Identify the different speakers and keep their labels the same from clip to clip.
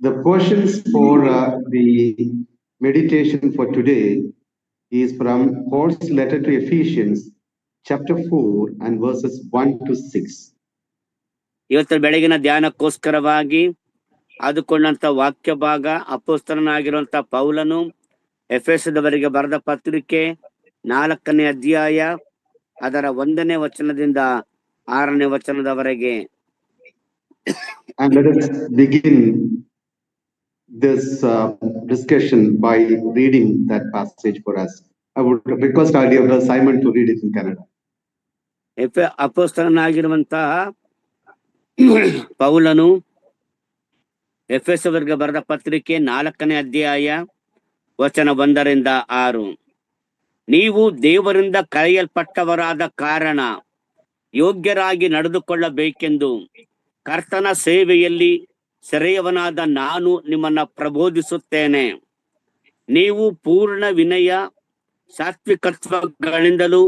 Speaker 1: The portions for the meditation for today is from Paul's letter to Ephesians, chapter 4 and verses 1 to 6.
Speaker 2: ಇವತ್ತು ಬೆಳಗಿನ ಧ್ಯಾನಕ್ಕೋಸ್ಕರವಾಗಿ ಆದುಕೊಂಡಂತ ವಾಕ್ಯ ಭಾಗ ಅಪೊಸ್ತಲನಾಗಿರುವಂತ ಪೌಲನು ಎಫೆಸದವರಿಗೆ ಬರೆದ ಪತ್ರಿಕೆ 4ನೇ ಅಧ್ಯಾಯ ಅದರ 1ನೇ ವಚನದಿಂದ 6ನೇ ವಚನದವರೆಗೆ.
Speaker 1: And let us begin this discussion by reading that passage for us. I would request our dear brother Simon to read it in Kannada.
Speaker 2: ಅಪೊಸ್ತಲನಾಗಿರುವಂತಹ ಪೌಲನು ಎಫೆಸದವರಿಗೆ ಬರೆದ ಪತ್ರಿಕೆ 4ನೇ ಅಧ್ಯಾಯ ವಚನ 1ರಿಂದ 6. ನೀವು ದೇವರಿಂದ ಕರೆಯಲ್ಪಟ್ಟವರಾದ ಕಾರಣ ಯೋಗ್ಯರಾಗಿ ನಡೆದುಕೊಳ್ಳಬೇಕೆಂದು ಕರ್ತನ ಸೇವೆಯಲ್ಲಿ ಸೆರೆಯವನಾದ ನಾನು ನಿಮ್ಮನ್ನ ಪ್ರಬೋಧಿಸುತ್ತೇನೆ. ನೀವು ಪೂರ್ಣ ವಿನಯ ಸಾತ್ವಿಕತ್ವಗಳಿಂದಲೂ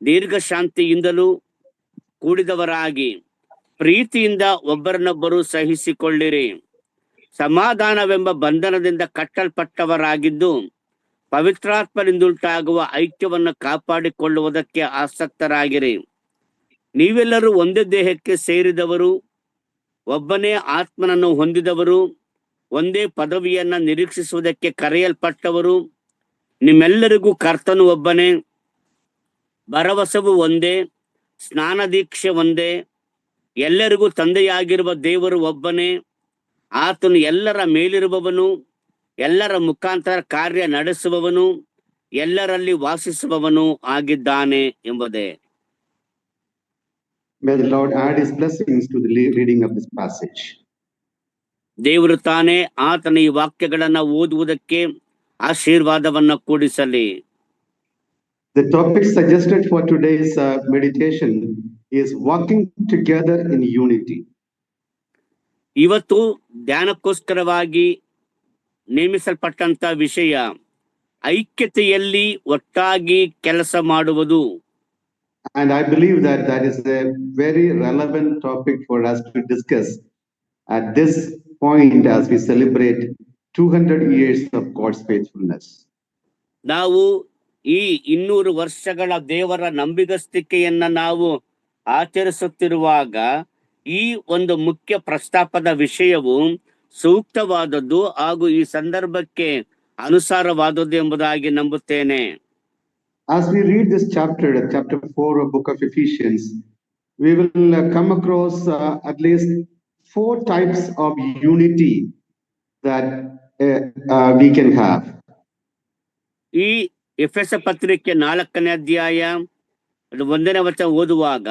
Speaker 2: ದೀರ್ಘಶಾಂತಿಯಿಂದಲೂ ಕೂಡಿದವರಾಗಿ ಪ್ರೀತಿಯಿಂದ ಒಬ್ಬರನ್ನೊಬ್ಬರು ಸಹಿಸಿಕೊಳ್ಳಿರಿ. ಸಮಾಧಾನವೆಂಬ ಬಂಧನದಿಂದ ಕಟ್ಟಲ್ಪಟ್ಟವರಾಗಿದ್ದು ಪವಿತ್ರಾತ್ಮನಿಂದುಂಟಾಗುವ ಐಕ್ಯವನ್ನು ಕಾಪಾಡಿಕೊಳ್ಳುವುದಕ್ಕೆ ಆಸಕ್ತರಾಗಿರಿ. ನೀವೆಲ್ಲರೂ ಒಂದೇ ದೇಹಕ್ಕೆ ಸೇರಿದವರು, ಒಬ್ಬನೇ ಆತ್ಮನನ್ನು ಹೊಂದಿದವರು, ಒಂದೇ ಪದವಿಯನ್ನ ನಿರೀಕ್ಷಿಸುವುದಕ್ಕೆ ಕರೆಯಲ್ಪಟ್ಟವರು. ನಿಮ್ಮೆಲ್ಲರಿಗೂ ಕರ್ತನು ಒಬ್ಬನೇ, ಭರವಸವು ಒಂದೇ, ಸ್ನಾನದೀಕ್ಷೆ ಒಂದೇ, ಎಲ್ಲರಿಗೂ ತಂದೆಯಾಗಿರುವ ದೇವರು ಒಬ್ಬನೇ. ಆತನು ಎಲ್ಲರ ಮೇಲಿರುವವನು, ಎಲ್ಲರ ಮುಖಾಂತರ ಕಾರ್ಯ ನಡೆಸುವವನು, ಎಲ್ಲರಲ್ಲಿ ವಾಸಿಸುವವನು ಆಗಿದ್ದಾನೆ ಎಂಬುದೇ.
Speaker 1: May the Lord add his blessings to the reading of this passage.
Speaker 2: ದೇವರು ತಾನೇ ಆತನ ಈ ವಾಕ್ಯಗಳನ್ನ ಓದುವುದಕ್ಕೆ ಆಶೀರ್ವಾದವನ್ನ ಕೂಡಿಸಲಿ.
Speaker 1: The topic suggested for today's meditation is walking together in unity.
Speaker 2: ಇವತ್ತು ಧ್ಯಾನಕ್ಕೋಸ್ಕರವಾಗಿ ನೇಮಿಸಲ್ಪಟ್ಟಂತ ವಿಷಯ ಐಕ್ಯತೆಯಲ್ಲಿ ಒಟ್ಟಾಗಿ ಕೆಲಸ ಮಾಡುವುದು.
Speaker 1: And I believe that that is a very relevant topic for us to discuss at this point as we celebrate 200 years of God's faithfulness.
Speaker 2: ನಾವು ಈ 200 ವರ್ಷಗಳ ದೇವರ ನಂಬಿಗಸ್ತಿಕೆಯನ್ನ ನಾವು ಆಚರಿಸುತ್ತಿರುವಾಗ ಈ ಒಂದು ಮುಖ್ಯ ಪ್ರಸ್ತಾಪದ ವಿಷಯವು ಸೂಕ್ತವಾದದ್ದು ಹಾಗೂ ಈ ಸಂದರ್ಭಕ್ಕೆ ಅನುಸಾರವಾದದ್ದು ಎಂಬುದಾಗಿ ನಂಬುತ್ತೇನೆ.
Speaker 1: As we read this chapter 4 of book of Ephesians, we will come across at least 4 types of unity that we can have.
Speaker 2: ಈ ಎಫೆಸ ಪತ್ರಿಕೆ 4ನೇ ಅಧ್ಯಾಯ 1ನೇ ವಚನ ಓದುವಾಗ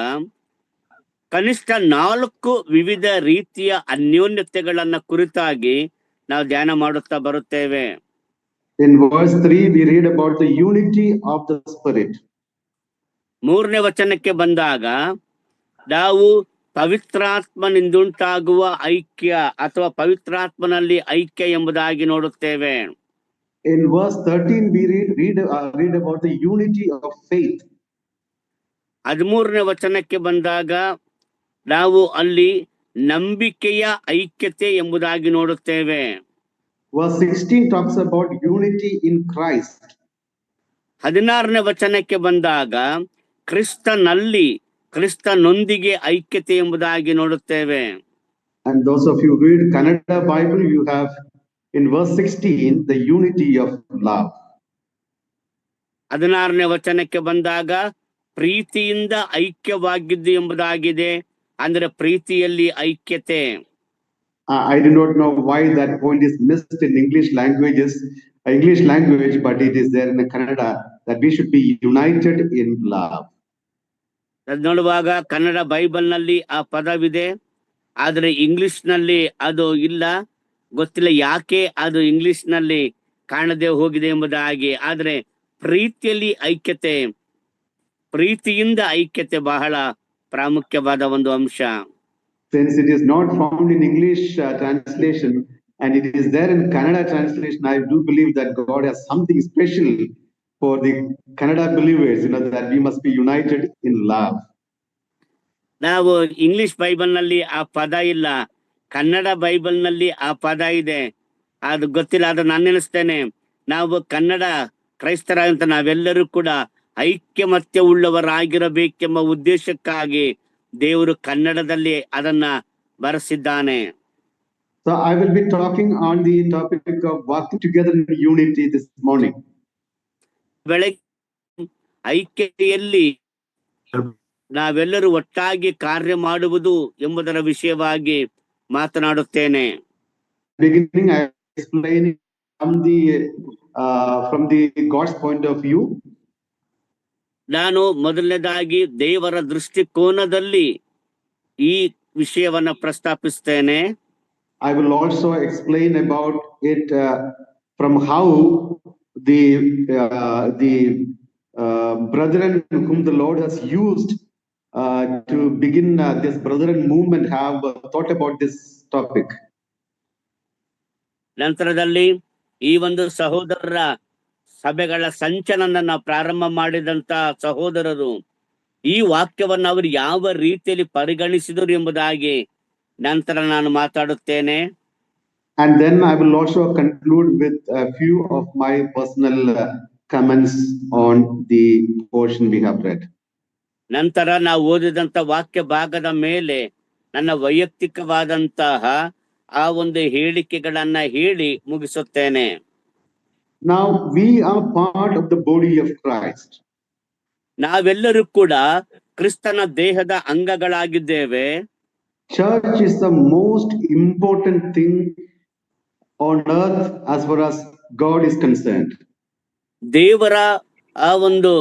Speaker 2: ಕನಿಷ್ಠ 4 ವಿವಿಧ ರೀತಿಯ ಅನ್ಯೋನ್ಯತೆಗಳನ್ನ ಕುರಿತಾಗಿ ನಾವು ಧ್ಯಾನ ಮಾಡುತ್ತಾ ಬರುತ್ತೇವೆ.
Speaker 1: In verse 3 we read about the unity of the Spirit.
Speaker 2: 3ನೇ ವಚನಕ್ಕೆ ಬಂದಾಗ ನಾವು ಪವಿತ್ರಾತ್ಮನಿಂದುಂಟಾಗುವ ಐಕ್ಯ ಅಥವಾ ಪವಿತ್ರಾತ್ಮನಲ್ಲಿ ಐಕ್ಯ ಎಂಬುದಾಗಿ ನೋಡುತ್ತೇವೆ.
Speaker 1: In verse 13 we read about the unity of faith.
Speaker 2: 13ನೇ ವಚನಕ್ಕೆ ಬಂದಾಗ ನಾವು ಅಲ್ಲಿ ನಂಬಿಕೆಯ ಐಕ್ಯತೆ ಎಂಬುದಾಗಿ ನೋಡುತ್ತೇವೆ.
Speaker 1: Verse 16 talks about unity in Christ.
Speaker 2: 16ನೇ ವಚನಕ್ಕೆ ಬಂದಾಗ ಕ್ರಿಸ್ತನೊಂದಿಗೆ ಐಕ್ಯತೆ ಎಂಬುದಾಗಿ ನೋಡುತ್ತೇವೆ.
Speaker 1: And those of you who read Kannada Bible, you have in verse 16 the unity of love.
Speaker 2: 16ನೇ ವಚನಕ್ಕೆ ಬಂದಾಗ ಪ್ರೀತಿಯಿಂದ ಐಕ್ಯವಾಗಿದ್ದು ಎಂಬುದಾಗಿದೆ. ಅಂದ್ರೆ ಪ್ರೀತಿಯಲ್ಲಿ ಐಕ್ಯತೆ.
Speaker 1: I do not know why that point is missed in English language, but it is there in the Kannada that we should be united in love.
Speaker 2: ನೋಡುವಾಗ Kannada Bible ನಲ್ಲಿ ಆ ಪದವಿದೆ, ಆದ್ರೆ ಇಂಗ್ಲಿಷ್ ನಲ್ಲಿ ಅದು ಇಲ್ಲ. ಗೊತ್ತಿಲ್ಲ ಯಾಕೆ ಅದು ಇಂಗ್ಲಿಷ್ ನಲ್ಲಿ ಕಾಣದೆ ಹೋಗಿದೆ ಎಂಬುದಾಗಿ. ಆದ್ರೆ ಪ್ರೀತಿಯಲ್ಲಿ ಐಕ್ಯತೆ, ಪ್ರೀತಿಯಿಂದ ಐಕ್ಯತೆ ಬಹಳ ಪ್ರಾಮುಖ್ಯವಾದ ಒಂದು ಅಂಶ.
Speaker 1: Since it is not found in English translation and it is there in Kannada translation, I do believe that God has something special for the Kannada believers, that we must be united in love.
Speaker 2: ನಾವು English Bible ನಲ್ಲಿ ಆ ಪದ ಇಲ್ಲ, ಕನ್ನಡ ಬೈಬಲ್ನಲ್ಲಿ ಆ ಪದ ಇದೆ, ಅದು ಗೊತ್ತಿಲ್ಲ. ಅದು ನಾನು ನೆನೆಸ್ತೇನೆ, ನಾವು ಕನ್ನಡ ಕ್ರೈಸ್ತರಾದಂತ ನಾವೆಲ್ಲರೂ ಕೂಡ ಐಕ್ಯಮತ್ಯ ಉಳ್ಳವರಾಗಿರಬೇಕೆಂಬ ಉದ್ದೇಶಕ್ಕಾಗಿ ದೇವರು ಕನ್ನಡದಲ್ಲಿ ಅದನ್ನ ಬರೆಸಿದ್ದಾನೆ.
Speaker 1: So I will be talking on the topic of working together in unity this morning.
Speaker 2: ಬೆಳಗ್ಗೆ ಐಕ್ಯತೆಯಲ್ಲಿ ನಾವೆಲ್ಲರೂ ಒಟ್ಟಾಗಿ ಕಾರ್ಯ ಮಾಡುವುದು ಎಂಬುದರ ವಿಷಯವಾಗಿ ಮಾತನಾಡುತ್ತೇನೆ.
Speaker 1: Beginning, I explain from the God's point of view.
Speaker 2: ನಾನು ಮೊದಲನೇದಾಗಿ ದೇವರ ದೃಷ್ಟಿಕೋನದಲ್ಲಿ ಈ ವಿಷಯವನ್ನ ಪ್ರಸ್ತಾಪಿಸ್ತೇನೆ.
Speaker 1: I will also explain about it from how the brethren whom the Lord has used to begin this brethren movement have thought about this topic.
Speaker 2: ನಂತರದಲ್ಲಿ ಈ ಒಂದು ಸಹೋದರರ ಸಭೆಗಳ ಸಂಚಲನ ಪ್ರಾರಂಭ ಮಾಡಿದಂತ ಸಹೋದರರು ಈ ವಾಕ್ಯವನ್ನು ಅವರು ಯಾವ ರೀತಿಯಲ್ಲಿ ಪರಿಗಣಿಸಿದರು ಎಂಬುದಾಗಿ ನಂತರ ನಾನು ಮಾತಾಡುತ್ತೇನೆ.
Speaker 1: And then I will also conclude with a few of my personal comments on the portion we have read.
Speaker 2: ನಂತರ ನಾವು ಓದಿದಂತ ವಾಕ್ಯ ಭಾಗದ ಮೇಲೆ ನನ್ನ ವೈಯಕ್ತಿಕವಾದಂತಹ ಆ ಒಂದು ಹೇಳಿಕೆಗಳನ್ನ ಹೇಳಿ ಮುಗಿಸುತ್ತೇನೆ.
Speaker 1: Now we are part of the body of Christ.
Speaker 2: ನಾವೆಲ್ಲರೂ ಕೂಡ ಕ್ರಿಸ್ತನ ದೇಹದ ಅಂಗಗಳಾಗಿದ್ದೇವೆ.
Speaker 1: Church is the most important thing on earth as far as God is concerned.
Speaker 2: ದೇವರ ಆ ಒಂದು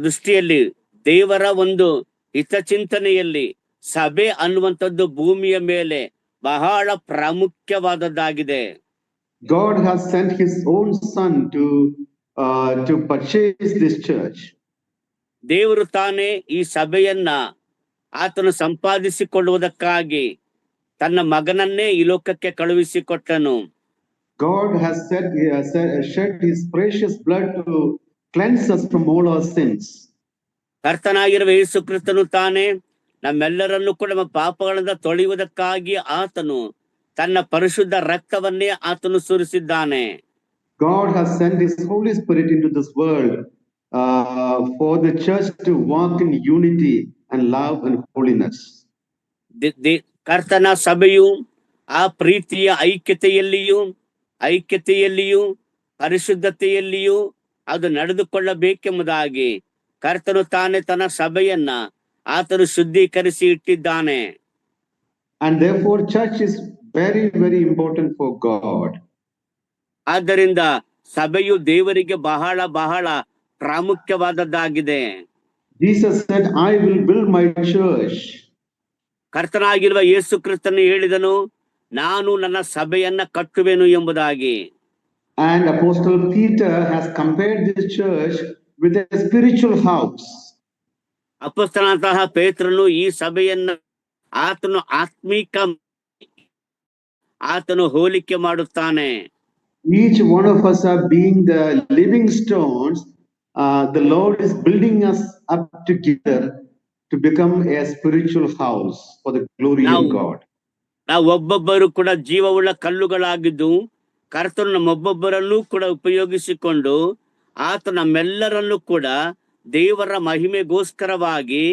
Speaker 2: ದೃಷ್ಟಿಯಲ್ಲಿ, ದೇವರ ಒಂದು ಹಿತಚಿಂತನೆಯಲ್ಲಿ ಸಭೆ ಅನ್ನುವಂಥದ್ದು ಭೂಮಿಯ ಮೇಲೆ ಬಹಳ ಪ್ರಾಮುಖ್ಯವಾದದ್ದಾಗಿದೆ.
Speaker 1: God has sent his own son to purchase this church.
Speaker 2: ದೇವರು ತಾನೇ ಈ ಸಭೆಯನ್ನ ಆತನು ಸಂಪಾದಿಸಿಕೊಳ್ಳುವುದಕ್ಕಾಗಿ ತನ್ನ ಮಗನನ್ನೇ ಈ ಲೋಕಕ್ಕೆ ಕಳುಹಿಸಿಕೊಟ್ಟನು.
Speaker 1: God has shed his precious blood to cleanse us from all our sins.
Speaker 2: ಕರ್ತನಾಗಿರುವ ಯೇಸು ಕ್ರಿಸ್ತನು ತಾನೇ ನಮ್ಮೆಲ್ಲರನ್ನು ಕೂಡ ನಮ್ಮ ಪಾಪಗಳಿಂದ ತೊಳೆಯುವುದಕ್ಕಾಗಿ ಆತನು ತನ್ನ ಪರಿಶುದ್ಧ ರಕ್ತವನ್ನೇ ಆತನು ಸುರಿಸಿದ್ದಾನೆ.
Speaker 1: God has sent his Holy Spirit into this world for the church to walk in unity and love and holiness.
Speaker 2: ಕರ್ತನ ಸಭೆಯು ಆ ಪ್ರೀತಿಯ ಐಕ್ಯತೆಯಲ್ಲಿಯೂ ಪರಿಶುದ್ಧತೆಯಲ್ಲಿಯೂ ಅದು ನಡೆದುಕೊಳ್ಳಬೇಕೆಂಬುದಾಗಿ ಕರ್ತನು ತಾನೇ ತನ್ನ ಸಭೆಯನ್ನ ಆತನು ಶುದ್ಧೀಕರಿಸಿ ಇಟ್ಟಿದ್ದಾನೆ.
Speaker 1: And therefore church is very, very important for God.
Speaker 2: ಆದ್ದರಿಂದ ಸಭೆಯು ದೇವರಿಗೆ ಬಹಳ ಬಹಳ ಪ್ರಾಮುಖ್ಯವಾದದ್ದಾಗಿದೆ.
Speaker 1: Jesus said, I will build my church.
Speaker 2: ಕರ್ತನಾಗಿರುವ ಯೇಸು ಕ್ರಿಸ್ತನು ಹೇಳಿದನು, ನಾನು ನನ್ನ ಸಭೆಯನ್ನ ಕಟ್ಟುವೆನು ಎಂಬುದಾಗಿ.
Speaker 1: And Apostle Peter has compared this church with a spiritual house.
Speaker 2: ಅಪೊಸ್ತಲನಾದಂತಹ ಪೇತ್ರನು ಈ ಸಭೆಯನ್ನ ಆತನು ಹೋಲಿಕೆ ಮಾಡುತ್ತಾನೆ.
Speaker 1: Each one of us are being the living stones. The Lord is building us up together to become a spiritual house for the glory of God.
Speaker 2: ನಾವು ಒಬ್ಬೊಬ್ಬರು ಕೂಡ ಜೀವವುಳ್ಳ ಕಲ್ಲುಗಳಾಗಿದ್ದು ಕರ್ತನು ನಮ್ಮೊಬ್ಬೊಬ್ಬರಲ್ಲೂ ಕೂಡ ಉಪಯೋಗಿಸಿಕೊಂಡು ಆತ ನಮ್ಮೆಲ್ಲರಲ್ಲೂ ಕೂಡ ದೇವರ ಮಹಿಮೆಗೋಸ್ಕರವಾಗಿ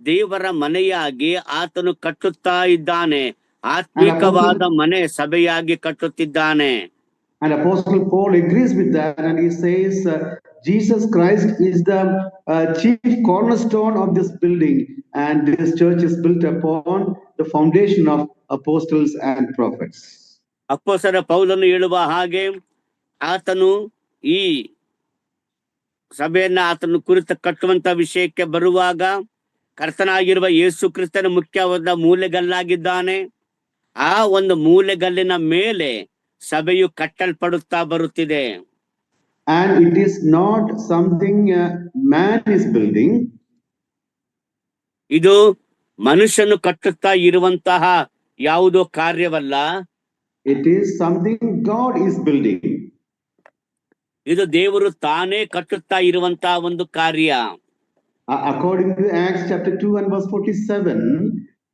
Speaker 2: ದೇವರ ಮನೆಯಾಗಿ ಆತನು ಕಟ್ಟುತ್ತಾ ಇದ್ದಾನೆ. ಆತ್ಮಿಕವಾದ ಮನೆ ಸಭೆಯಾಗಿ ಕಟ್ಟುತ್ತಿದ್ದಾನೆ.
Speaker 1: And Apostle Paul agrees with that, and he says Jesus Christ is the chief cornerstone of this building, and this church is built upon the foundation of apostles and prophets.
Speaker 2: ಅಪೊಸ್ತಲ ಪೌಲನು ಹೇಳುವ ಹಾಗೆ ಆತನು ಈ ಸಭೆಯನ್ನ ಆತನು ಕುರಿತು ಕಟ್ಟುವಂತ ವಿಷಯಕ್ಕೆ ಬರುವಾಗ ಕರ್ತನಾಗಿರುವ ಯೇಸು ಕ್ರಿಸ್ತನ ಮುಖ್ಯವಾದ ಮೂಲೆಗಲ್ಲಾಗಿದ್ದಾನೆ. ಆ ಒಂದು ಮೂಲೆಗಲ್ಲಿನ ಮೇಲೆ ಸಭೆಯು ಕಟ್ಟಲ್ಪಡುತ್ತಾ ಬರುತ್ತಿದೆ.
Speaker 1: And it is not something man is building.
Speaker 2: ಇದು ಮನುಷ್ಯನು ಕಟ್ಟುತ್ತಾ ಇರುವಂತಹ ಯಾವುದೋ ಕಾರ್ಯವಲ್ಲ.
Speaker 1: It is something God is building.
Speaker 2: ಇದು ದೇವರು ತಾನೇ ಕಟ್ಟುತ್ತಾ ಇರುವಂತಹ ಒಂದು ಕಾರ್ಯ.
Speaker 1: According to Acts chapter 2 and verse 47,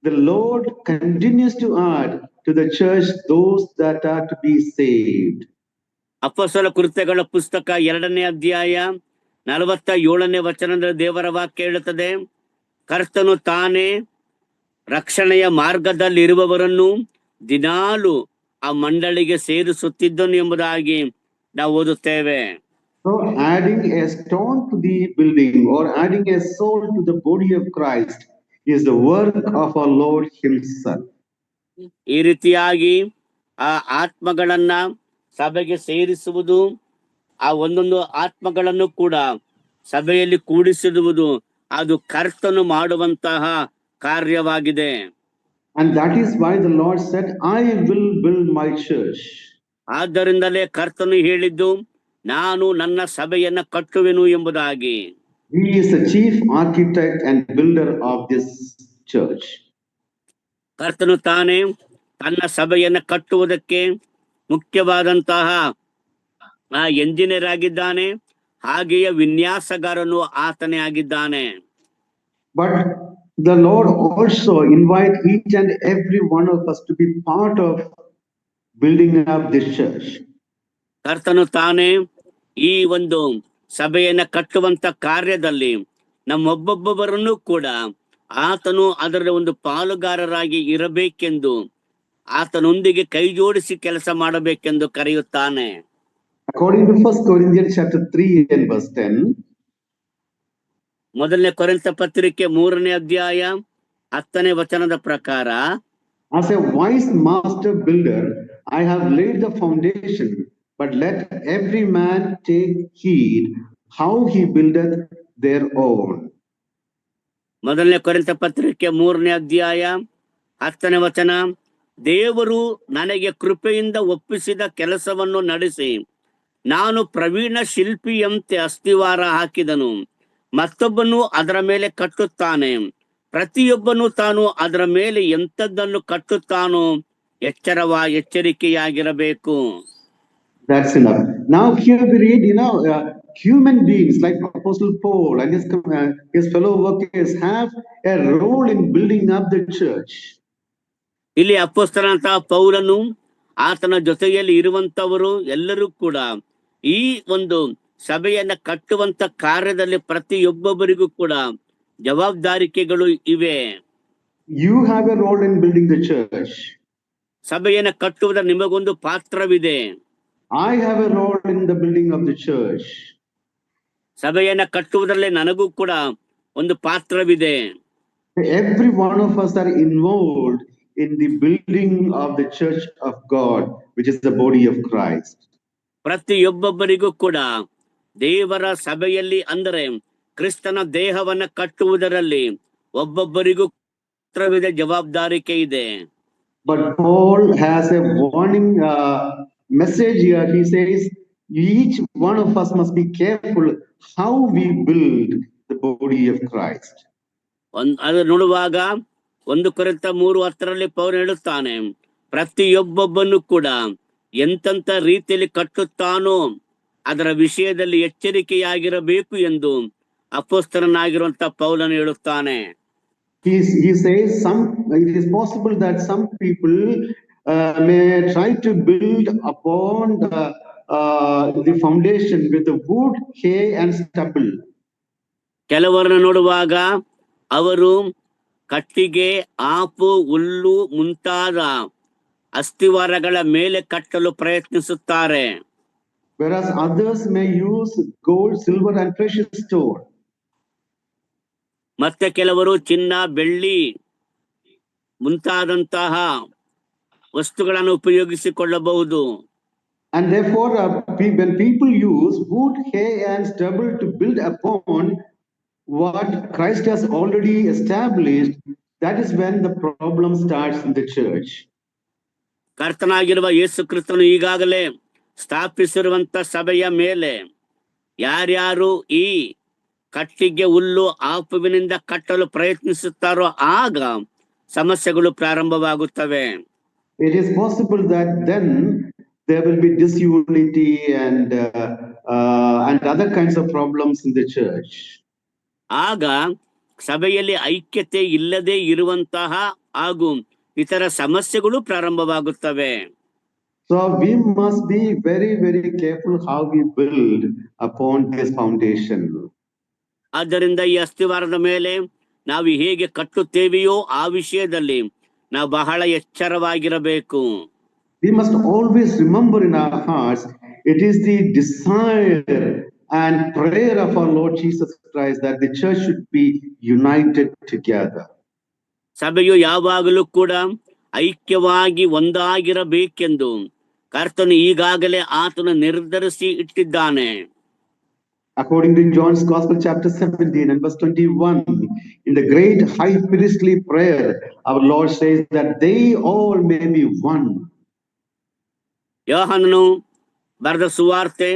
Speaker 1: the Lord continues to add to the church those that are to be saved.
Speaker 2: ಅಪೊಸ್ತಲ ಕೃತ್ಯಗಳ ಪುಸ್ತಕ 2ನೇ ಅಧ್ಯಾಯ 47ನೇ ವಚನದ ದೇವರ ವಾಕ್ಯ ಹೇಳುತ್ತದೆ, ಕರ್ತನು ತಾನೇ ರಕ್ಷಣೆಯ ಮಾರ್ಗದಲ್ಲಿರುವವರನ್ನು ದಿನಾಲು ಆ ಮಂಡಳಿಗೆ ಸೇರಿಸುತ್ತಿದ್ದನು ಎಂಬುದಾಗಿ ನಾವು ಓದುತ್ತೇವೆ.
Speaker 1: So adding a stone to the building or adding a soul to the body of Christ is the work of our Lord himself.
Speaker 2: ಈ ರೀತಿಯಾಗಿ ಆ ಆತ್ಮಗಳನ್ನ ಸಭೆಗೆ ಸೇರಿಸುವುದು, ಆ ಒಂದೊಂದು ಆತ್ಮಗಳನ್ನು ಕೂಡ ಸಭೆಯಲ್ಲಿ ಕೂಡಿಸಿಡುವುದು, ಅದು ಕರ್ತನು ಮಾಡುವಂತಹ ಕಾರ್ಯವಾಗಿದೆ.
Speaker 1: And that is why the Lord said, I will build my church.
Speaker 2: ಆದ್ದರಿಂದಲೇ ಕರ್ತನು ಹೇಳಿದ್ದು, ನಾನು ನನ್ನ ಸಭೆಯನ್ನ ಕಟ್ಟುವೆನು ಎಂಬುದಾಗಿ.
Speaker 1: He is the chief architect and builder of this church.
Speaker 2: ಕರ್ತನು ತಾನೇ ತನ್ನ ಸಭೆಯನ್ನ ಕಟ್ಟುವುದಕ್ಕೆ ಮುಖ್ಯವಾದಂತಹ ಎಂಜಿನಿಯರ್ ಆಗಿದ್ದಾನೆ, ಹಾಗೆಯೇ ವಿನ್ಯಾಸಗಾರನು ಆತನೇ ಆಗಿದ್ದಾನೆ.
Speaker 1: But the Lord also invite each and every one of us to be part of building up this church.
Speaker 2: ಕರ್ತನು ತಾನೇ ಈ ಒಂದು ಸಭೆಯನ್ನ ಕಟ್ಟುವಂತ ಕಾರ್ಯದಲ್ಲಿ ನಮ್ಮೊಬ್ಬೊಬ್ಬರನ್ನು ಕೂಡ ಆತನು ಅದರ ಒಂದು ಪಾಲುಗಾರರಾಗಿ ಇರಬೇಕೆಂದು, ಆತನೊಂದಿಗೆ ಕೈ ಜೋಡಿಸಿ ಕೆಲಸ ಮಾಡಬೇಕೆಂದು ಕರೆಯುತ್ತಾನೆ.
Speaker 1: According to 1 Corinthians chapter 3 and verse 10,
Speaker 2: ಮೊದಲನೇ ಕೊರಿಂಥ ಪತ್ರಿಕೆ 3ನೇ ಅಧ್ಯಾಯ 10ನೇ ವಚನದ ಪ್ರಕಾರ,
Speaker 1: as a wise master builder, I have laid the foundation, but let every man take heed how he buildeth their own.
Speaker 2: ಮೊದಲನೇ ಕೊರಿಂಥ ಪತ್ರಿಕೆ 3ನೇ ಅಧ್ಯಾಯ 10ನೇ ವಚನ, ದೇವರು ನನಗೆ ಕೃಪೆಯಿಂದ ಒಪ್ಪಿಸಿದ ಕೆಲಸವನ್ನು ನಡೆಸಿ ನಾನು ಪ್ರವೀಣ ಶಿಲ್ಪಿಯಂತೆ ಅಸ್ತಿವಾರ ಹಾಕಿದನು, ಮತ್ತೊಬ್ಬನು ಅದರ ಮೇಲೆ ಕಟ್ಟುತ್ತಾನೆ, ಪ್ರತಿಯೊಬ್ಬನು ತಾನು ಅದರ ಮೇಲೆ ಎಂಥದ್ದನ್ನು ಕಟ್ಟುತ್ತಾನೋ ಎಚ್ಚರಿಕೆಯಾಗಿರಬೇಕು.
Speaker 1: That's enough. Now here we read, human beings like Apostle Paul and his fellow workers have a role in building up the church.
Speaker 2: ಇಲ್ಲಿ ಅಪೊಸ್ತಲನಾದ ಪೌಲನು, ಆತನ ಜೊತೆಯಲ್ಲಿ ಇರುವಂತವರು ಎಲ್ಲರೂ ಕೂಡ ಈ ಒಂದು ಸಭೆಯನ್ನ ಕಟ್ಟುವಂತ ಕಾರ್ಯದಲ್ಲಿ ಪ್ರತಿಯೊಬ್ಬೊಬ್ಬರಿಗೂ ಕೂಡ ಜವಾಬ್ದಾರಿಕೆಗಳು ಇವೆ.
Speaker 1: You have a role in building the church.
Speaker 2: ಸಭೆಯನ್ನ ಕಟ್ಟುವುದರ ನಿಮಗೊಂದು ಪಾತ್ರವಿದೆ.
Speaker 1: I have a role in the building of the church.
Speaker 2: ಸಭೆಯನ್ನ ಕಟ್ಟುವುದರಲ್ಲಿ ನನಗೂ ಕೂಡ ಒಂದು ಪಾತ್ರವಿದೆ.
Speaker 1: Every one of us are involved in the building of the church of God, which is the body of Christ.
Speaker 2: ಪ್ರತಿಯೊಬ್ಬೊಬ್ಬರಿಗೂ ಕೂಡ ದೇವರ ಸಭೆಯಲ್ಲಿ, ಅಂದರೆ ಕ್ರಿಸ್ತನ ದೇಹವನ್ನ ಕಟ್ಟುವುದರಲ್ಲಿ ಒಬ್ಬೊಬ್ಬರಿಗೂ ಪಾತ್ರವಿದೆ, ಜವಾಬ್ದಾರಿಕೆ ಇದೆ.
Speaker 1: But Paul has a warning message here. He says each one of us must be careful how we build the body of Christ.
Speaker 2: ಅದು ನೋಡುವಾಗ 1 ಕೊರಿಂಥ 3:10 ಪೌಲ ಹೇಳುತ್ತಾನೆ, ಪ್ರತಿಯೊಬ್ಬೊಬ್ಬನು ಕೂಡ ಎಂತೆಂಥ ರೀತಿಯಲ್ಲಿ ಕಟ್ಟುತ್ತಾನೋ ಅದರ ವಿಷಯದಲ್ಲಿ ಎಚ್ಚರಿಕೆಯಾಗಿರಬೇಕು ಎಂದು ಅಪೊಸ್ತಲನಾಗಿರುವಂತ ಪೌಲನು ಹೇಳುತ್ತಾನೆ.
Speaker 1: He says it is possible that some people may try to build upon the foundation with the wood, hay and stubble.
Speaker 2: ಕೆಲವರನ್ನು ನೋಡುವಾಗ ಅವರು ಕಟ್ಟಿಗೆ, ಆಪು, ಹುಲ್ಲು ಮುಂತಾದ ಅಸ್ಥಿವಾರಗಳ ಮೇಲೆ ಕಟ್ಟಲು ಪ್ರಯತ್ನಿಸುತ್ತಾರೆ.
Speaker 1: Whereas others may use gold, silver and precious stone.
Speaker 2: ಮತ್ತೆ ಕೆಲವರು ಚಿನ್ನ, ಬೆಳ್ಳಿ ಮುಂತಾದಂತಹ ವಸ್ತುಗಳನ್ನು ಉಪಯೋಗಿಸಿಕೊಳ್ಳಬಹುದು.
Speaker 1: And therefore, when people use wood, hay and stubble to build upon what Christ has already established, that is when the problem starts in the church.
Speaker 2: ಕರ್ತನಾಗಿರುವ ಯೇಸು ಕ್ರಿಸ್ತನು ಈಗಾಗಲೇ ಸ್ಥಾಪಿಸಿರುವಂತ ಸಭೆಯ ಮೇಲೆ ಯಾರ್ಯಾರು ಈ ಕಟ್ಟಿಗೆ, ಹುಲ್ಲು, ಆಪುವಿನಿಂದ ಕಟ್ಟಲು ಪ್ರಯತ್ನಿಸುತ್ತಾರೋ ಆಗ ಸಮಸ್ಯೆಗಳು ಪ್ರಾರಂಭವಾಗುತ್ತವೆ.
Speaker 1: It is possible that then there will be disunity and other kinds of problems in the church.
Speaker 2: ಆಗ ಸಭೆಯಲ್ಲಿ ಐಕ್ಯತೆ ಇಲ್ಲದೆ ಇರುವಂತಹ ಹಾಗೂ ಇತರ ಸಮಸ್ಯೆಗಳು ಪ್ರಾರಂಭವಾಗುತ್ತವೆ.
Speaker 1: So we must be very, very careful how we build upon this foundation.
Speaker 2: ಆದ್ದರಿಂದ ಈ ಅಸ್ತಿವಾರದ ಮೇಲೆ ನಾವು ಹೇಗೆ ಕಟ್ಟುತ್ತೇವೆಯೋ ಆ ವಿಷಯದಲ್ಲಿ ನಾವು ಬಹಳ ಎಚ್ಚರವಾಗಿರಬೇಕು.
Speaker 1: We must always remember in our hearts, it is the desire and prayer of our Lord Jesus Christ that the church should be united together.
Speaker 2: ಸಭೆಯು ಯಾವಾಗಲೂ ಕೂಡ ಐಕ್ಯವಾಗಿ ಒಂದಾಗಿರಬೇಕೆಂದು ಕರ್ತನು ಈಗಾಗಲೇ ಆತನು ನಿರ್ಧರಿಸಿ ಇಟ್ಟಿದ್ದಾನೆ.
Speaker 1: According to John's Gospel, chapter 17 and verse 21, in the great high priestly prayer, our Lord says that they all may be one.
Speaker 2: ಯೋಹಾನನು ಬರೆದ ಸುವಾರ್ತೆ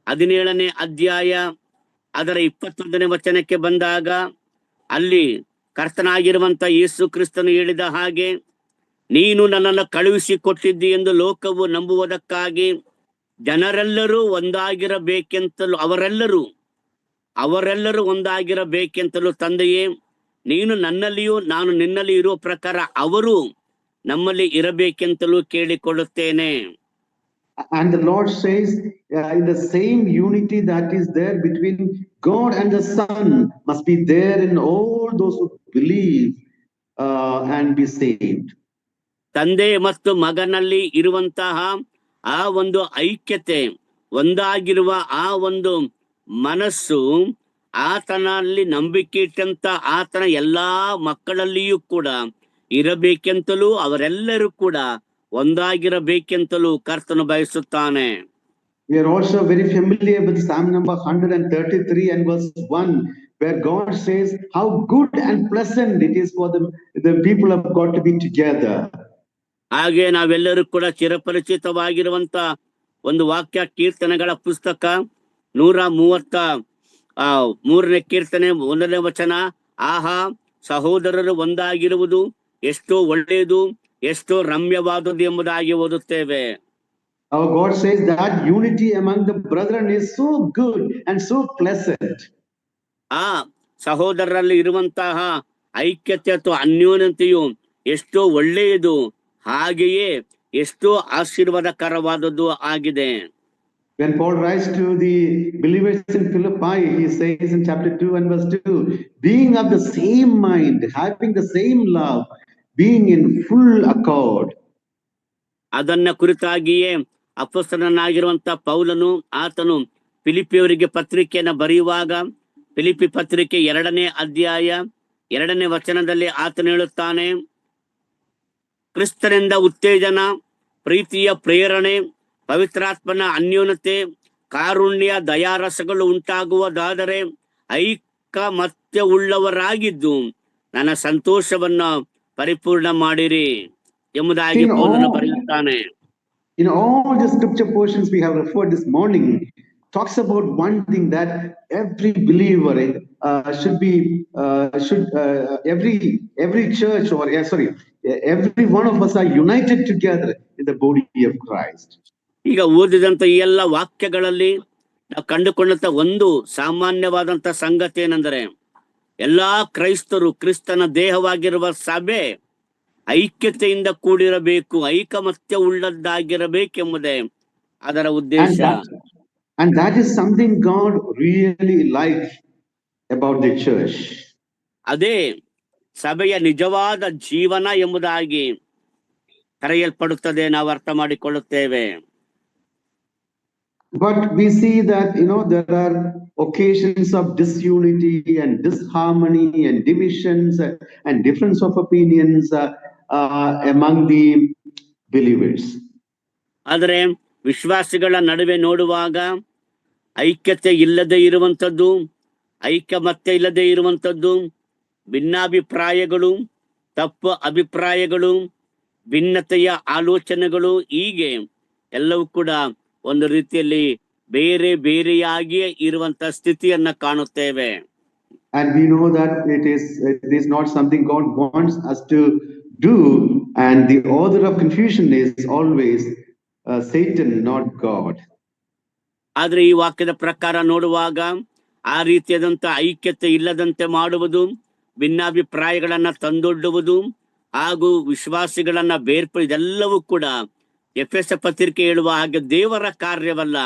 Speaker 2: 17ನೇ ಅಧ್ಯಾಯ ಅದರ 21ನೇ ವಚನಕ್ಕೆ ಬಂದಾಗ ಅಲ್ಲಿ ಕರ್ತನಾಗಿರುವಂತ ಯೇಸು ಕ್ರಿಸ್ತನು ಹೇಳಿದ ಹಾಗೆ, ನೀನು ನನ್ನನ್ನು ಕಳುಹಿಸಿ ಕೊಟ್ಟಿದ್ದಿ ಎಂದು ಲೋಕವು ನಂಬುವುದಕ್ಕಾಗಿ ಜನರೆಲ್ಲರೂ ಒಂದಾಗಿರಬೇಕೆಂತಲೂ ಅವರೆಲ್ಲರೂ ಒಂದಾಗಿರಬೇಕೆಂತಲೂ ತಂದೆಯೇ, ನೀನು ನನ್ನಲ್ಲಿಯೂ ನಾನು ನಿನ್ನಲ್ಲಿ ಇರುವ ಪ್ರಕಾರ ಅವರು ನಮ್ಮಲ್ಲಿ ಇರಬೇಕೆಂತಲೂ ಕೇಳಿಕೊಳ್ಳುತ್ತೇನೆ.
Speaker 1: And the Lord says, in the same unity that is there between God and the Son must be there in all those who believe and be saved.
Speaker 2: ತಂದೆ ಮತ್ತು ಮಗನಲ್ಲಿ ಇರುವಂತಹ ಆ ಒಂದು ಐಕ್ಯತೆ, ಒಂದಾಗಿರುವ ಆ ಒಂದು ಮನಸ್ಸು ಆತನಲ್ಲಿ ನಂಬಿಕೆ ಇಟ್ಟಂತ ಆತನ ಎಲ್ಲಾ ಮಕ್ಕಳಲ್ಲಿಯೂ ಕೂಡ ಇರಬೇಕೆಂತಲೂ ಅವರೆಲ್ಲರೂ ಕೂಡ ಒಂದಾಗಿರಬೇಕೆಂತಲೂ ಕರ್ತನು ಬಯಸುತ್ತಾನೆ.
Speaker 1: We are also very familiar with Psalm number 133 and verse 1, where God says how good and pleasant it is for the people of God to be together.
Speaker 2: ಹಾಗೆ ನಾವೆಲ್ಲರೂ ಕೂಡ ಚಿರಪರಿಚಿತವಾಗಿರುವಂತ ಒಂದು ವಾಕ್ಯ, ಕೀರ್ತನೆಗಳ ಪುಸ್ತಕ 133ನೇ ಕೀರ್ತನೆ 1ನೇ ವಚನ, ಆಹಾ ಸಹೋದರರು ಒಂದಾಗಿರುವುದು ಎಷ್ಟೋ ಒಳ್ಳೆಯದು, ಎಷ್ಟೋ ರಮ್ಯವಾದುದು ಎಂಬುದಾಗಿ ಓದುತ್ತೇವೆ.
Speaker 1: Our God says that unity among the brethren is so good and so pleasant.
Speaker 2: ಆ ಸಹೋದರರಲ್ಲಿ ಇರುವಂತಹ ಐಕ್ಯತೆ ಅಥವಾ ಅನ್ಯೋನ್ಯತೆಯು ಎಷ್ಟೋ ಒಳ್ಳೆಯದು, ಹಾಗೆಯೇ ಎಷ್ಟೋ ಆಶೀರ್ವಾದಕರವಾದದ್ದು ಆಗಿದೆ.
Speaker 1: When Paul writes to the believers in Philippi, he says in chapter 2 and verse 2, being of the same mind, having the same love, being in full accord.
Speaker 2: ಅದನ್ನ ಕುರಿತಾಗಿಯೇ ಅಪೊಸ್ತಲನಾಗಿರುವಂತ ಪೌಲನು ಆತನು ಫಿಲಿಪಿಯವರಿಗೆ ಪತ್ರಿಕೆಯನ್ನ ಬರೆಯುವಾಗ ಫಿಲಿಪಿ ಪತ್ರಿಕೆ 2ನೇ ಅಧ್ಯಾಯ 2ನೇ ವಚನದಲ್ಲಿ ಆತನು ಹೇಳುತ್ತಾನೆ, ಕ್ರಿಸ್ತನಿಂದ ಉತ್ತೇಜನ, ಪ್ರೀತಿಯ ಪ್ರೇರಣೆ, ಪವಿತ್ರಾತ್ಮನ ಅನ್ಯೋನ್ಯತೆ, ಕಾರುಣ್ಯ, ದಯಾರಸಗಳು ಉಂಟಾಗುವುದಾದರೆ ಐಕಮತ್ಯ ಉಳ್ಳವರಾಗಿದ್ದು ನನ್ನ ಸಂತೋಷವನ್ನ ಪರಿಪೂರ್ಣ ಮಾಡಿರಿ ಎಂಬುದಾಗಿ ಪೌಲನು ಬರೆಯುತ್ತಾನೆ.
Speaker 1: In all the scripture portions we have referred this morning, talks about one thing, that every believer every church or every one of us are united together in the body of Christ.
Speaker 2: ಈಗ ಓದಿದಂತ ಈ ಎಲ್ಲ ವಾಕ್ಯಗಳಲ್ಲಿ ನಾವು ಕಂಡುಕೊಂಡಂತ ಒಂದು ಸಾಮಾನ್ಯವಾದಂತ ಸಂಗತಿ ಏನೆಂದರೆ, ಎಲ್ಲಾ ಕ್ರೈಸ್ತರು ಕ್ರಿಸ್ತನ ದೇಹವಾಗಿರುವ ಸಭೆ ಐಕ್ಯತೆಯಿಂದ ಕೂಡಿರಬೇಕು, ಐಕಮತ್ಯ ಉಳ್ಳದ್ದಾಗಿರಬೇಕೆಂಬುದೇ ಅದರ ಉದ್ದೇಶ.
Speaker 1: And that is something God really likes about the church.
Speaker 2: ಅದೇ ಸಭೆಯ ನಿಜವಾದ ಜೀವನ ಎಂಬುದಾಗಿ ಕರೆಯಲ್ಪಡುತ್ತದೆ, ನಾವು ಅರ್ಥ ಮಾಡಿಕೊಳ್ಳುತ್ತೇವೆ.
Speaker 1: But we see that, there are occasions of disunity and disharmony and divisions and difference of opinions among the believers.
Speaker 2: ಆದರೆ ವಿಶ್ವಾಸಿಗಳ ನಡುವೆ ನೋಡುವಾಗ ಐಕ್ಯತೆ ಇಲ್ಲದೆ ಇರುವಂತದ್ದು, ಐಕಮತ್ಯ ಇಲ್ಲದೆ ಇರುವಂತದ್ದು, ಭಿನ್ನಾಭಿಪ್ರಾಯಗಳು, ತಪ್ಪು ಅಭಿಪ್ರಾಯಗಳು, ಭಿನ್ನತೆಯ ಆಲೋಚನೆಗಳು, ಹೀಗೆ ಎಲ್ಲವೂ ಕೂಡ ಒಂದು ರೀತಿಯಲ್ಲಿ ಬೇರೆ ಬೇರೆಯಾಗಿಯೇ ಇರುವಂತ ಸ್ಥಿತಿಯನ್ನ ಕಾಣುತ್ತೇವೆ.
Speaker 1: And we know that it is not something God wants us to do, and the author of confusion is always Satan, not God.
Speaker 2: ಆದ್ರೆ ಈ ವಾಕ್ಯದ ಪ್ರಕಾರ ನೋಡುವಾಗ ಆ ರೀತಿಯಾದಂತ ಐಕ್ಯತೆ ಇಲ್ಲದಂತೆ ಮಾಡುವುದು, ಭಿನ್ನಾಭಿಪ್ರಾಯಗಳನ್ನ ತಂದೊಡ್ಡುವುದು, ಹಾಗೂ ವಿಶ್ವಾಸಿಗಳನ್ನ ಇದೆಲ್ಲವೂ ಕೂಡ ಎಫೆಸ ಪತ್ರಿಕೆ ಹೇಳುವ ಹಾಗೆ ದೇವರ ಕಾರ್ಯವಲ್ಲ,